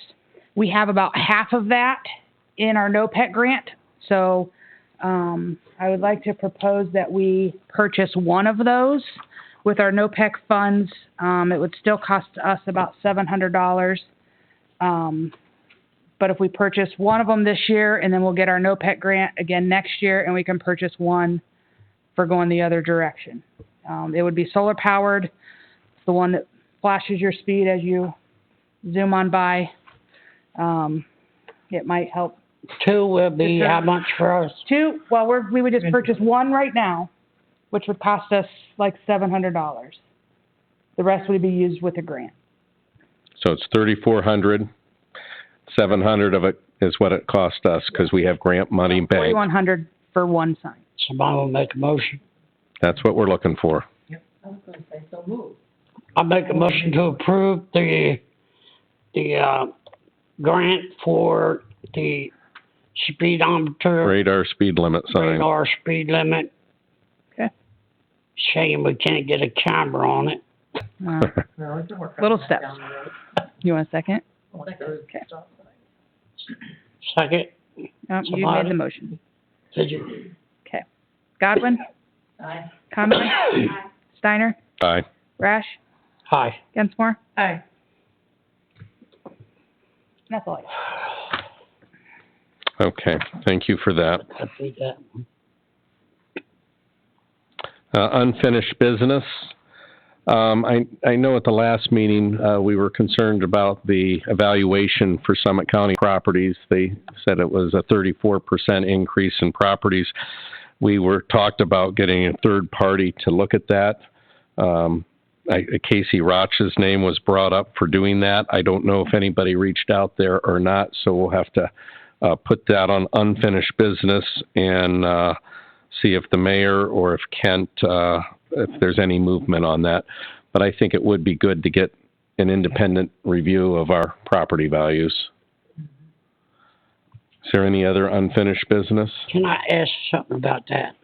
We have about half of that in our NOPEC grant. So I would like to propose that we purchase 1 of those with our NOPEC funds. It would still cost us about $700. But if we purchase 1 of them this year, and then we'll get our NOPEC grant again next year, and we can purchase 1 for going the other direction. It would be solar powered. It's the one that flashes your speed as you zoom on by. It might help. 2 will be how much for us? 2, well, we would just purchase 1 right now, which would cost us like $700. The rest would be used with a grant. So it's $3,400. 700 of it is what it cost us because we have grant money banked. $4,100 for 1 sign. Somebody will make a motion. That's what we're looking for. I was gonna say, so move. I make a motion to approve the grant for the speedometer, Radar speed limit sign. radar speed limit. Okay. Shame we can't get a camera on it. No, we can work on Little that steps. down the road. You want a second? Okay. Second, No, you Somebody? made the motion. did you? Okay. Godwin? Aye. Conley? Steiner? Aye. Rash? Hi. Gensmore? Aye. That's all I got. Okay, thank you for that. I think that one. Unfinished business. I know at the last meeting, we were concerned about the evaluation for Summit County properties. They said it was a 34% increase in properties. We talked about getting a third party to look at that. Casey Roch's name was brought up for doing that. I don't know if anybody reached out there or not, so we'll have to put that on unfinished business and see if the mayor or if Kent, if there's any movement on that. But I think it would be good to get an independent review of our property values. Is there any other unfinished business? Can I ask something about that?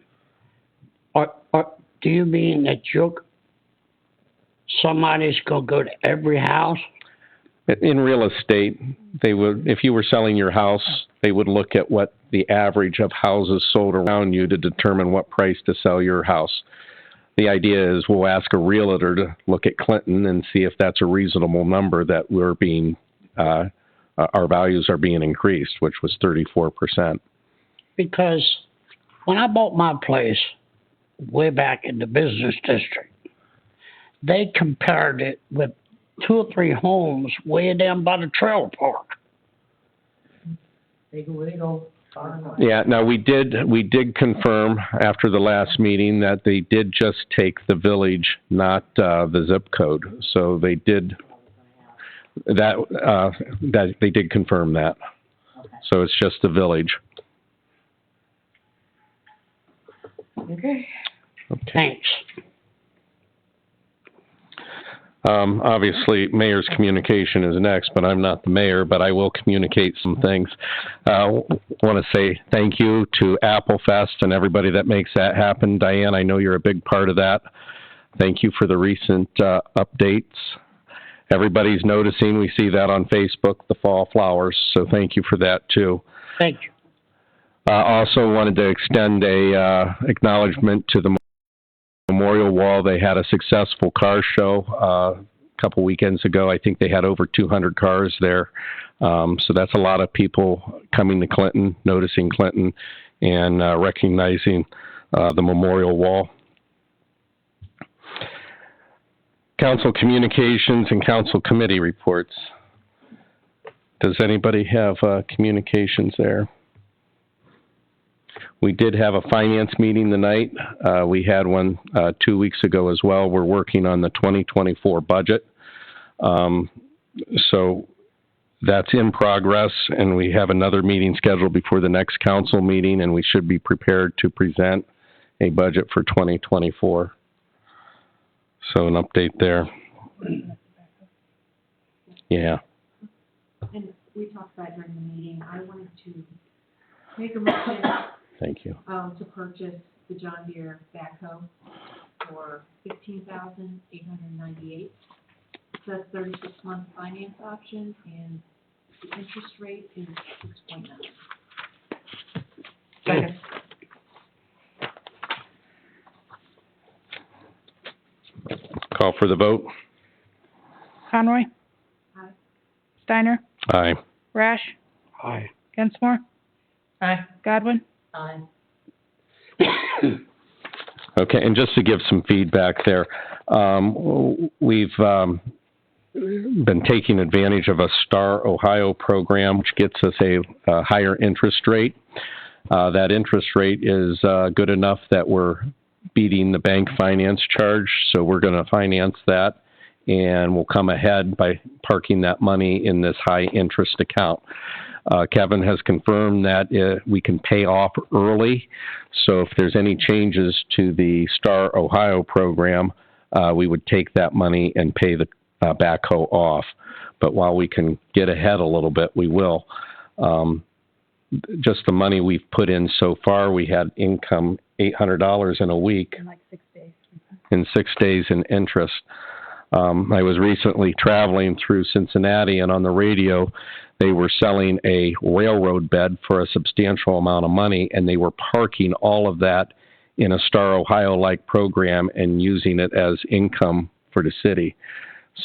Do you mean that somebody's gonna go to every house? In real estate, they would, if you were selling your house, they would look at what the average of houses sold around you to determine what price to sell your house. The idea is we'll ask a realtor to look at Clinton and see if that's a reasonable number that we're being, our values are being increased, which was 34%. Because when I bought my place way back in the business district, they compared it with 2 or 3 homes way down by the trailer park. They go far and wide. Yeah, now we did confirm after the last meeting that they did just take the village, not the zip code. So they did that they did confirm that. Okay. So it's just the village. Okay. Okay. Thanks. Obviously, mayor's communication is next, but I'm not the mayor, but I will communicate some things. Want to say thank you to Apple Fest and everybody that makes that happen. Diane, I know you're a big part of that. Thank you for the recent updates. Everybody's noticing, we see that on Facebook, the fall flowers, so thank you for that too. Thank you. Also wanted to extend a acknowledgement to the Memorial Wall. They had a successful car show a couple weekends ago. I think they had over 200 cars there. So that's a lot of people coming to Clinton, noticing Clinton, and recognizing the Memorial Wall. Council communications and council committee reports. Does anybody have communications there? We did have a finance meeting tonight. We had one 2 weeks ago as well. We're working on the 2024 budget. So that's in progress, and we have another meeting scheduled before the next council meeting, and we should be prepared to present a budget for 2024. So an update there. Yeah. And we talked about during the meeting, I wanted to make a motion, Thank you. to purchase the John Deere backhoe for $15,898. It's a 36-month finance option, and the interest rate is 6.9. Second. Call for the vote. Conroy? Aye. Steiner? Aye. Rash? Aye. Densmore? Aye. Godwin? Aye. Okay, and just to give some feedback there, we've been taking advantage of a Star Ohio program, which gets us a higher interest rate. That interest rate is good enough that we're beating the bank finance charge, so we're going to finance that, and we'll come ahead by parking that money in this high interest account. Kevin has confirmed that we can pay off early, so if there's any changes to the Star Ohio program, we would take that money and pay the backhoe off. But while we can get ahead a little bit, we will. Just the money we've put in so far, we had income $800 in a week. In like 6 days. In 6 days in interest. I was recently traveling through Cincinnati, and on the radio, they were selling a railroad bed for a substantial amount of money, and they were parking all of that in a Star Ohio-like program and using it as income for the city.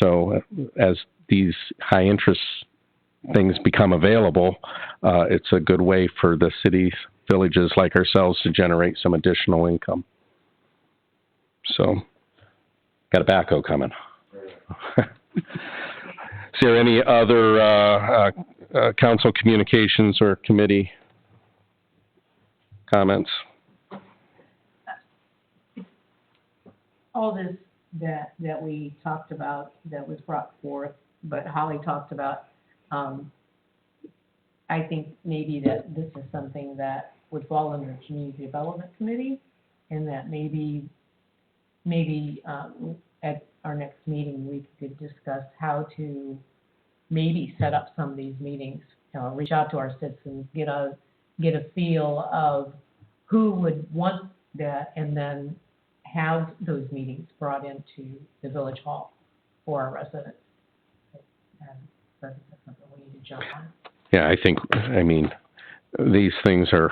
So as these high-interest things become available, it's a good way for the cities, villages like ourselves to generate some additional income. So, got a backhoe coming. Is there any other council communications or committee comments? All this that we talked about, that was brought forth, but Holly talked about, I think maybe that this is something that would fall under the Community Development Committee, and that maybe at our next meeting, we could discuss how to maybe set up some of these meetings, reach out to our citizens, get a feel of who would want that, and then have those meetings brought into the village hall for our residents. And that's something we need to jump on. Yeah, I mean, these things are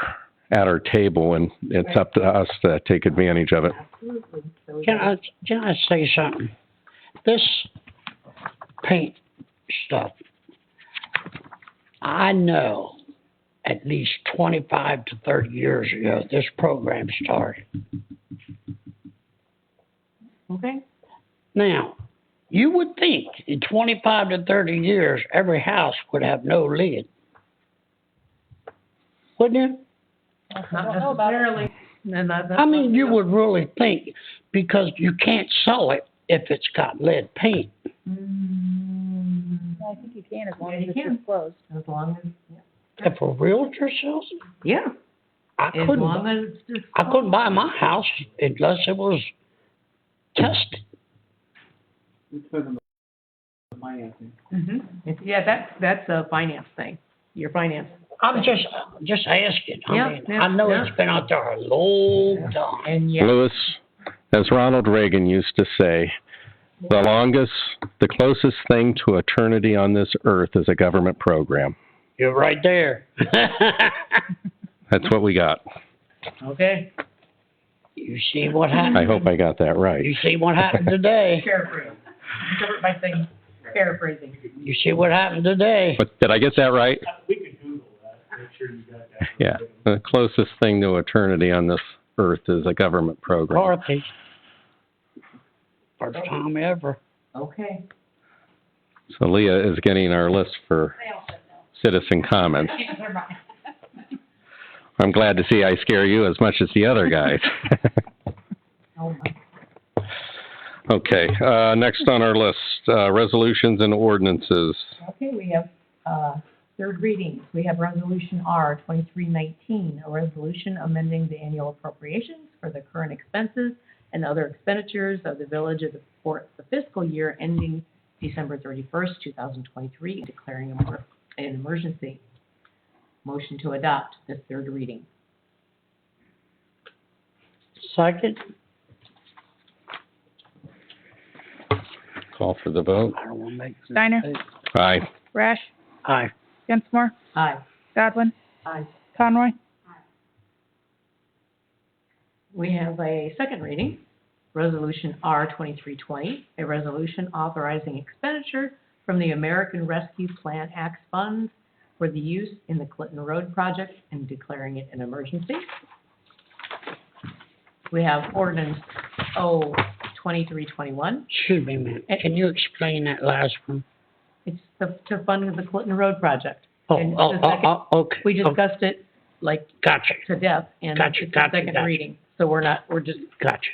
at our table, and it's up to us to take advantage of it. Absolutely. So Can I say something? This paint stuff, I know at least 25 to 30 years ago, this program started. Okay. Now, you would think in 25 to 30 years, every house would have no lid. Wouldn't you? Not necessarily. I mean, you would really think, because you can't sell it if it's got lead paint. I think you can as long as it's disclosed. As long as, If a realtor sells it, yeah, I as couldn't. long as it's just. I couldn't buy my house unless it was tested. It depends on the financing. Mm-hmm. Yeah, that's a finance thing, your finance. I'm just asking. I mean, Yeah, I know yeah. it's been out there a long time. And yeah, Louis, as Ronald Reagan used to say, the closest thing to eternity on this earth is a government program. You're right there. That's what we got. okay, You see what happened? I hope I got that right. You see what happened today? paraphrase. Cover it by saying paraphrasing. You see what happened today? But did I get that right? We could Google that, make sure you got that. Yeah. The closest thing to eternity on this earth is a government program. Dorothy. First time ever. Okay. So Leah is getting our list for citizen comments. I'm glad to see I scare you as much as the other guys. Oh my. Okay, next on our list, resolutions and ordinances. Okay, we have, Third readings, we have Resolution R 2319, a resolution amending the annual appropriations for the current expenses and other expenditures of the village for the fiscal year ending December 31st, 2023, and declaring an emergency. Motion to adopt this third reading. Second? Call for the vote. I don't wanna make. Steiner? Aye. Rash? Aye. Gensmore? Aye. Godwin? Aye. Conroy? We have a second reading, Resolution R 2320, a resolution authorizing expenditure from the American Rescue Plan Act funds for the use in the Clinton Road project and declaring it an emergency. We have ordinance O 2321. Excuse me, ma'am. Can you explain that last one? It's to fund the Clinton Road project. Oh, And oh, the oh, second- oh, okay. We okay. discussed it like Gotcha, to death, and Gotcha, it's the gotcha, second gotcha. reading. So we're just, gotcha.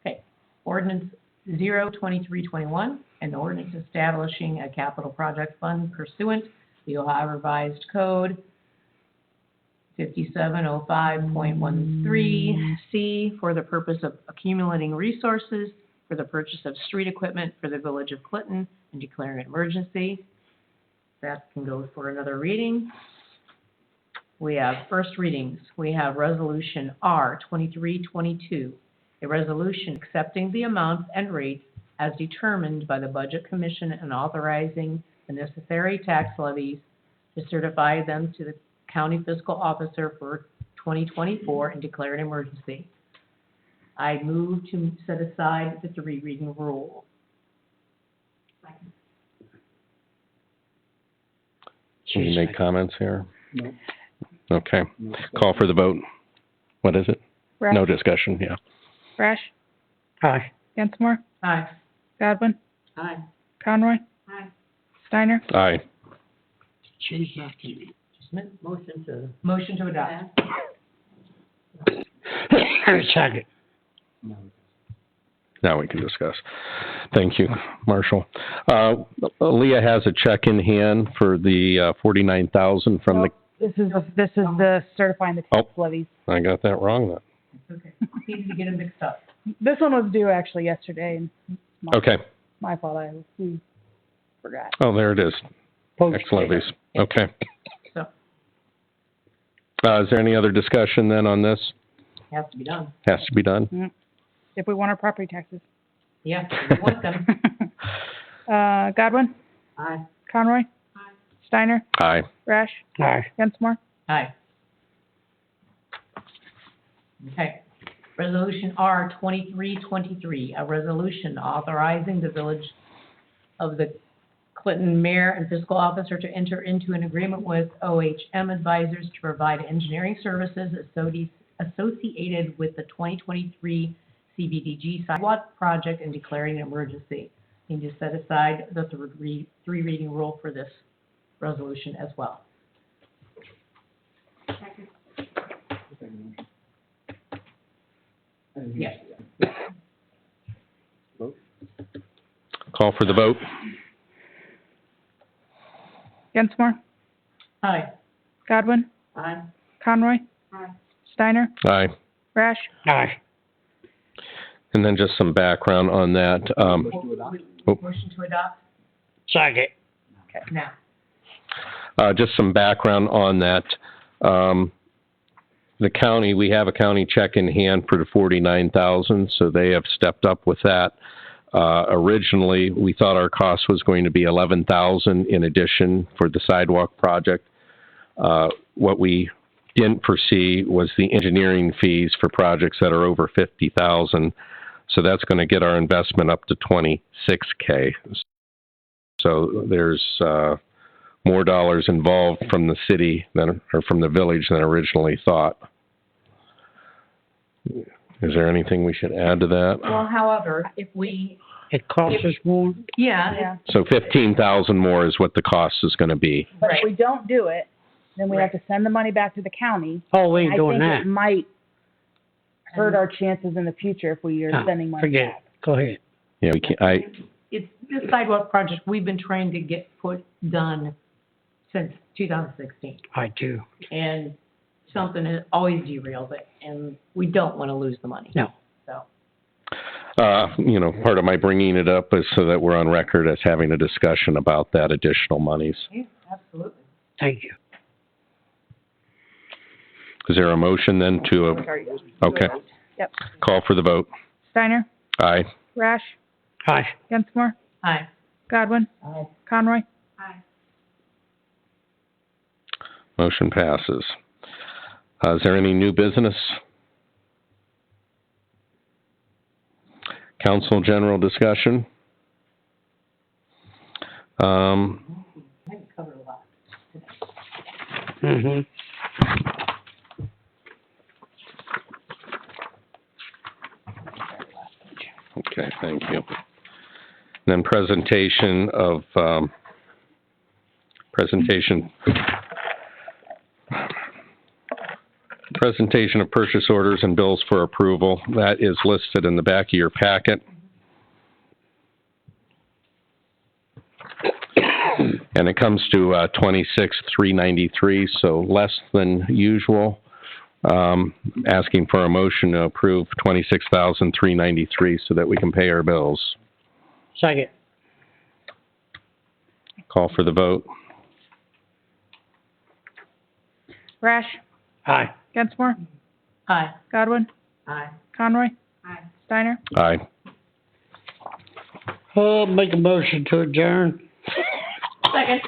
okay. Ordinance 02321, an ordinance establishing a capital project fund pursuant to the Ohio Revised Code 5705.13C for the purpose of accumulating resources for the purchase of street equipment for the village of Clinton and declaring an emergency. That can go for another reading. We have first readings. We have Resolution R 2322, a resolution accepting the amounts and rates as determined by the Budget Commission and authorizing the necessary tax levies to certify them to the county fiscal officer for 2024 and declare an emergency. I move to set aside the three reading rule. Can you make comments here? No. Okay. Call for the vote. What is it? Rash? No discussion, yeah. Rash? Aye. Gensmore? Aye. Godwin? Aye. Conroy? Aye. Steiner? Aye. Change that to me. Motion to adopt. Second. Now we can discuss. Thank you, Marshall. Leah has a check in hand for the $49,000 from the, This is the certifying the tax levies. I got that wrong then. Okay. Easy to get them mixed up. This one was due actually yesterday, and Okay. my fault, we forgot. Oh, there it is. Tax levies. Okay. So, Is there any other discussion then on this? has to be done. Has to be done? If we want our property taxes. Yeah, we want them. Godwin? Aye. Conroy? Steiner? Aye. Rash? Aye. Gensmore? Aye. Okay. Resolution R 2323, a resolution authorizing the village of the Clinton mayor and fiscal officer to enter into an agreement with OHM Advisors to provide engineering services associated with the 2023 CBDG sidewalk project and declaring an emergency. You need to set aside the three reading rule for this resolution as well. Yes. Vote? Call for the vote. Gensmore? Aye. Godwin? Aye. Conroy? Steiner? Aye. Rash? Aye. And then just some background on that. Motion to adopt? Motion to adopt? Second. Okay, now. Just some background on that. The county, we have a county check in hand for the $49,000, so they have stepped up with that. Originally, we thought our cost was going to be $11,000 in addition for the sidewalk project. What we didn't foresee was the engineering fees for projects that are over $50,000. So that's going to get our investment up to $26K. So there's more dollars involved from the city than, or from the village than originally thought. Is there anything we should add to that? Well, however, if we, It costs us more? yeah, So 15,000 more is what the cost is going to be. But Right. if we don't do it, then we have to send the money back to the county. Oh, we ain't doing I that. think it might hurt our chances in the future if we are Ah, sending money forget back. it. Go ahead. Yeah, we can't, it's this sidewalk project we've been trying to get done since 2016. I do. And something has always derails it, and we don't want to lose the money. No. So, You know, part of my bringing it up is so that we're on record as having a discussion about that additional monies. yeah, absolutely. Thank you. Is there a motion then to, okay, Yep. call for the vote? Steiner, Aye. Rash, Aye. Gensmore, Aye. Godwin, Aye. Conroy. Aye. Motion passes. Is there any new business? Council general discussion? I haven't covered a lot today. Mm-hmm. Okay, thank you. Then presentation of, presentation of purchase orders and bills for approval. That is listed in the back of your packet. And it comes to, $26,393, so less than usual. Asking for a motion to approve $26,393 so that we can pay our bills. Second. Call for the vote. Rash, Aye. Gensmore, Aye. Godwin, Aye. Conroy, Aye. Steiner. Aye. Make a motion to adjourn. Second.